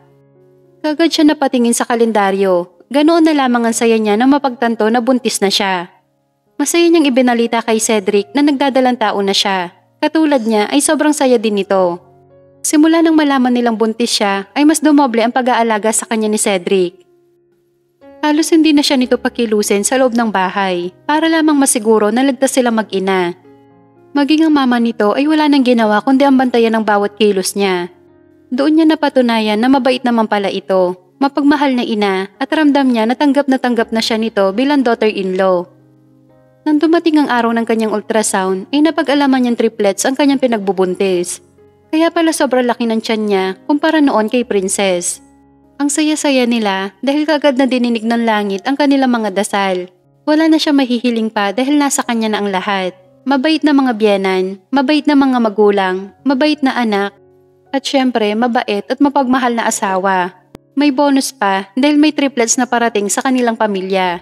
Kagad siya napatingin sa kalendaryo. Ganoon na lamang ang saya niya nang mapagtanto na buntis na siya. Masaya niyang ibinalita kay Cedric na nagdadalang taon na siya. Katulad niya ay sobrang saya din nito. Simula nang malaman nilang buntis siya ay mas dumoble ang pag-aalaga sa kanya ni Cedric. Halos hindi na siya nito pakilusin sa loob ng bahay para lamang masiguro na ligtas sila mag-ina. Maging ang mama nito ay wala nang ginawa kundi ang bantayan ng bawat kilos niya. Doon niya napatunayan na mabait naman pala ito, mapagmahal na ina at ramdam niya na tanggap na siya nito bilang daughter-in-law. Nang dumating ang araw ng kanyang ultrasound ay napag-alaman niyang triplets ang kanyang pinagbubuntis. Kaya pala sobrang laki ng tiyan niya kumpara noon kay Princess. Ang saya-saya nila dahil kagad na dininig ng langit ang kanilang mga dasal. Wala na siya mahihiling pa dahil nasa kanya na ang lahat. Mabait na mga biyenan, mabait na mga magulang, mabait na anak, At syempre, mabait at mapagmahal na asawa. May bonus pa dahil may triplets na parating sa kanilang pamilya.